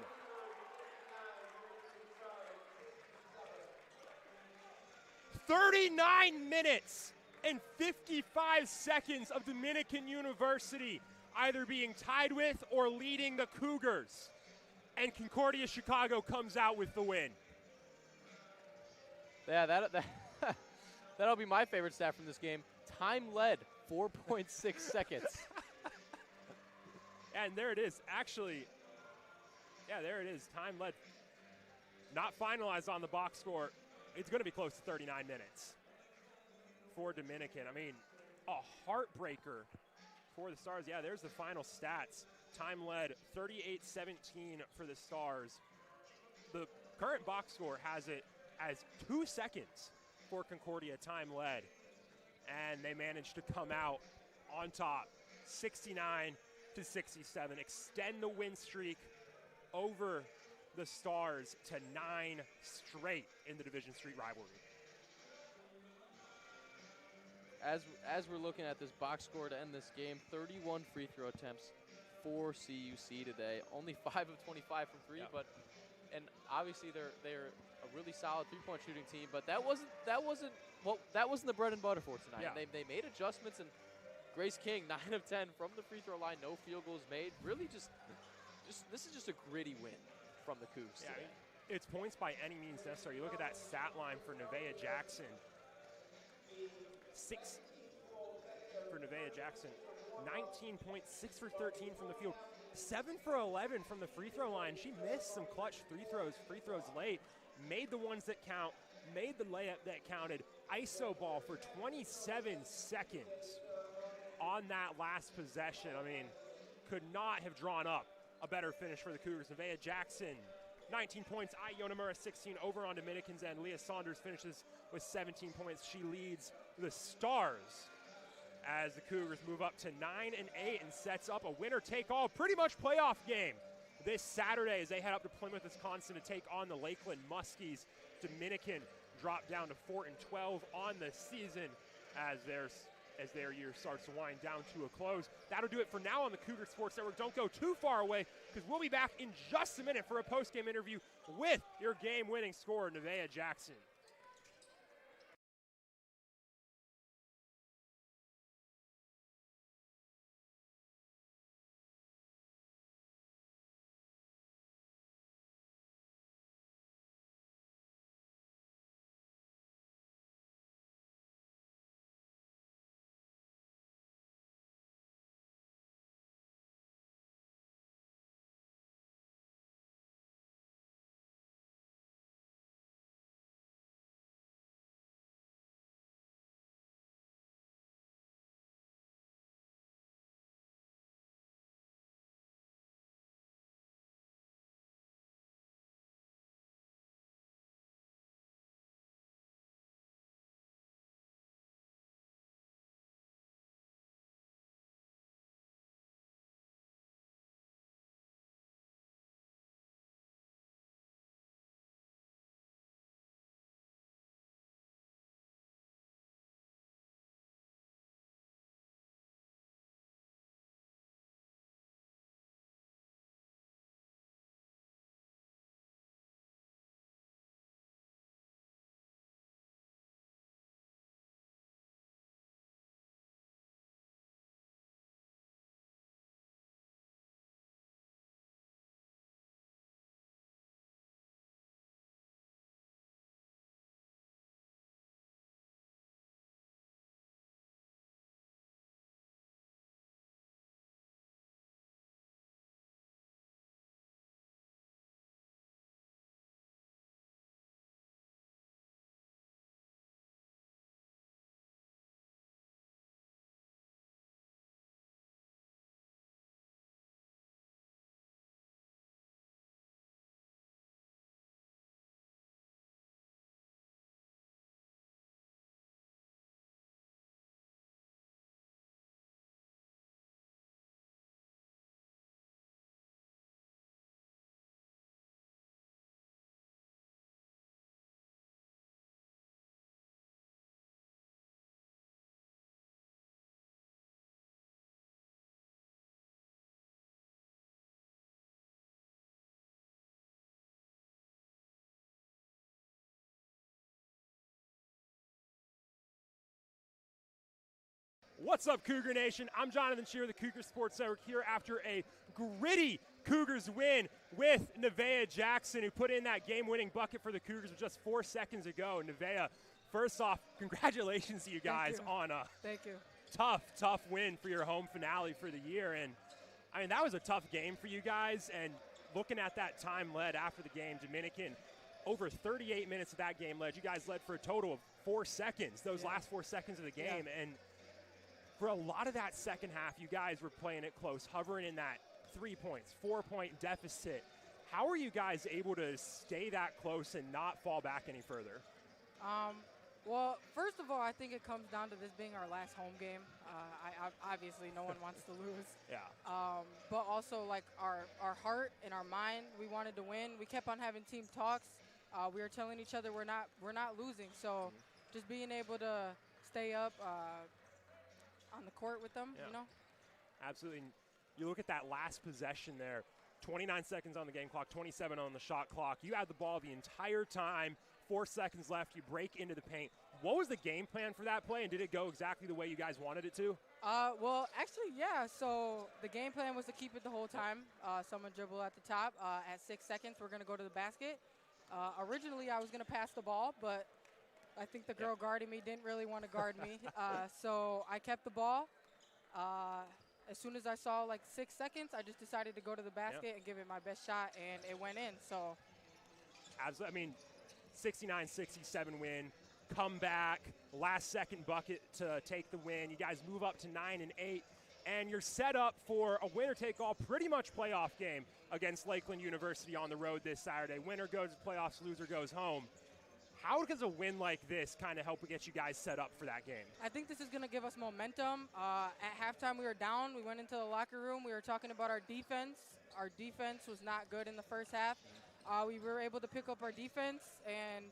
"39 minutes and 55 seconds of Dominican University either being tied with or leading the Cougars. And Concordia Chicago comes out with the win. Yeah, that'll be my favorite stat from this game. Time led, 4.6 seconds. And there it is. Actually, yeah, there it is. Time led. Not finalized on the box score. It's going to be close to 39 minutes for Dominican. I mean, a heartbreaker for the Stars. Yeah, there's the final stats. Time led 38-17 for the Stars. The current box score has it as 2 seconds for Concordia time led. And they managed to come out on top, 69-67, extend the win streak over the Stars to 9 straight in the Division Street rivalry. As we're looking at this box score to end this game, 31 free throw attempts for CUC today. Only 5 of 25 from 3, yeah. And obviously they're a really solid three-point shooting team, but that wasn't the bread and butter for tonight. Yeah. They made adjustments, and Grace King 9 of 10 from the free throw line, no field goals made. Really just this is just a gritty win from the Cougs today. It's points by any means necessary. You look at that stat line for Nevaeh Jackson. 6 for Nevaeh Jackson. 19 points, 6 for 13 from the field. 7 for 11 from the free throw line. She missed some clutch free throws late. Made the ones that count, made the layup that counted. ISO ball for 27 seconds on that last possession. I mean, could not have drawn up a better finish for the Cougars. Nevaeh Jackson, 19 points. Iona Murrah, 16 over on Dominican's end. Leah Saunders finishes with 17 points. She leads the Stars as the Cougars move up to 9-8 and sets up a winner-take-all, pretty much playoff game this Saturday as they head up to Plymouth, Wisconsin to take on the Lakeland Muskies. Dominican drop down to 4-12 on the season as their year starts to wind down to a close. That'll do it for now on the Cougar Sports Network. Don't go too far away because we'll be back in just a minute for a post-game interview with your game-winning scorer, Nevaeh Jackson. What's up, Cougar Nation? I'm Jonathan Shearer, the Cougar Sports Network, here after a gritty Cougars win with Nevaeh Jackson, who put in that game-winning bucket for the Cougars just 4 seconds ago. Nevaeh, first off, congratulations to you guys on a tough win for your home finale for the year. And, I mean, that was a tough game for you guys. And looking at that time led after the game, Dominican, over 38 minutes of that game led. You guys led for a total of 4 seconds, those last 4 seconds of the game. And for a lot of that second half, you guys were playing it close, hovering in that 3 points, 4-point deficit. How are you guys able to stay that close and not fall back any further? Well, first of all, I think it comes down to this being our last home game. Obviously, no one wants to lose. Yeah. But also, like, our heart and our mind, we wanted to win. We kept on having team talks. We were telling each other we're not losing. So just being able to stay up on the court with them, you know? Absolutely. You look at that last possession there, 29 seconds on the game clock, 27 on the shot clock. You had the ball the entire time, 4 seconds left. You break into the paint. What was the game plan for that play, and did it go exactly the way you guys wanted it to? Well, actually, yeah. So the game plan was to keep it the whole time. Someone dribble at the top. At 6 seconds, we're going to go to the basket. Originally, I was going to pass the ball, but I think the girl guarding me didn't really want to guard me. So I kept the ball. As soon as I saw like 6 seconds, I just decided to go to the basket and give it my best shot, and it went in. So, absolutely. I mean, 69-67 win, comeback, last second bucket to take the win. You guys move up to 9 and 8, and you're set up for a winner-take-all, pretty much playoff game against Lakeland University on the road this Saturday. Winner goes to playoffs, loser goes home. How does a win like this kind of help get you guys set up for that game? I think this is going to give us momentum. At halftime, we were down. We went into the locker room. We were talking about our defense. Our defense was not good in the first half. We were able to pick up our defense, and,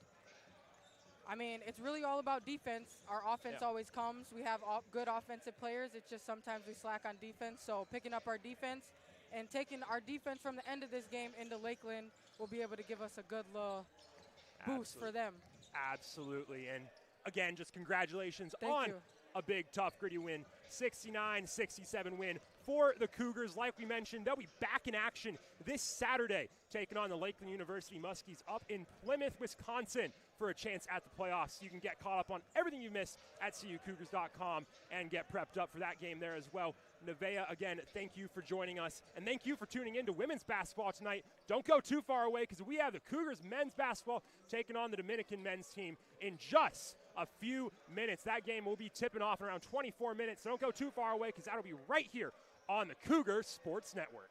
I mean, it's really all about defense. Our offense always comes. We have good offensive players. It's just sometimes we slack on defense. So picking up our defense and taking our defense from the end of this game into Lakeland will be able to give us a good little boost for them. Absolutely. And again, just congratulations Thank on you. A big, tough, gritty win. 69-67 win for the Cougars. Like we mentioned, they'll be back in action this Saturday, taking on the Lakeland University Muskies up in Plymouth, Wisconsin, for a chance at the playoffs. You can get caught up on everything you missed at CUCougars.com and get prepped up for that game there as well. Nevaeh, again, thank you for joining us, and thank you for tuning in to women's basketball tonight. Don't go too far away, because we have the Cougars men's basketball taking on the Dominican men's team in just a few minutes. That game will be tipping off in around 24 minutes, so don't go too far away, because that'll be right here on the Cougar Sports Network.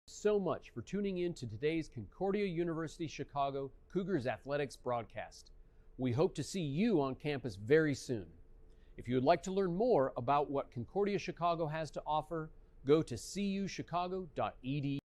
So much for tuning in to today's Concordia University Chicago Cougars Athletics broadcast. We hope to see you on campus very soon. If you would like to learn more about what Concordia Chicago has to offer, go to cuchicago.edu.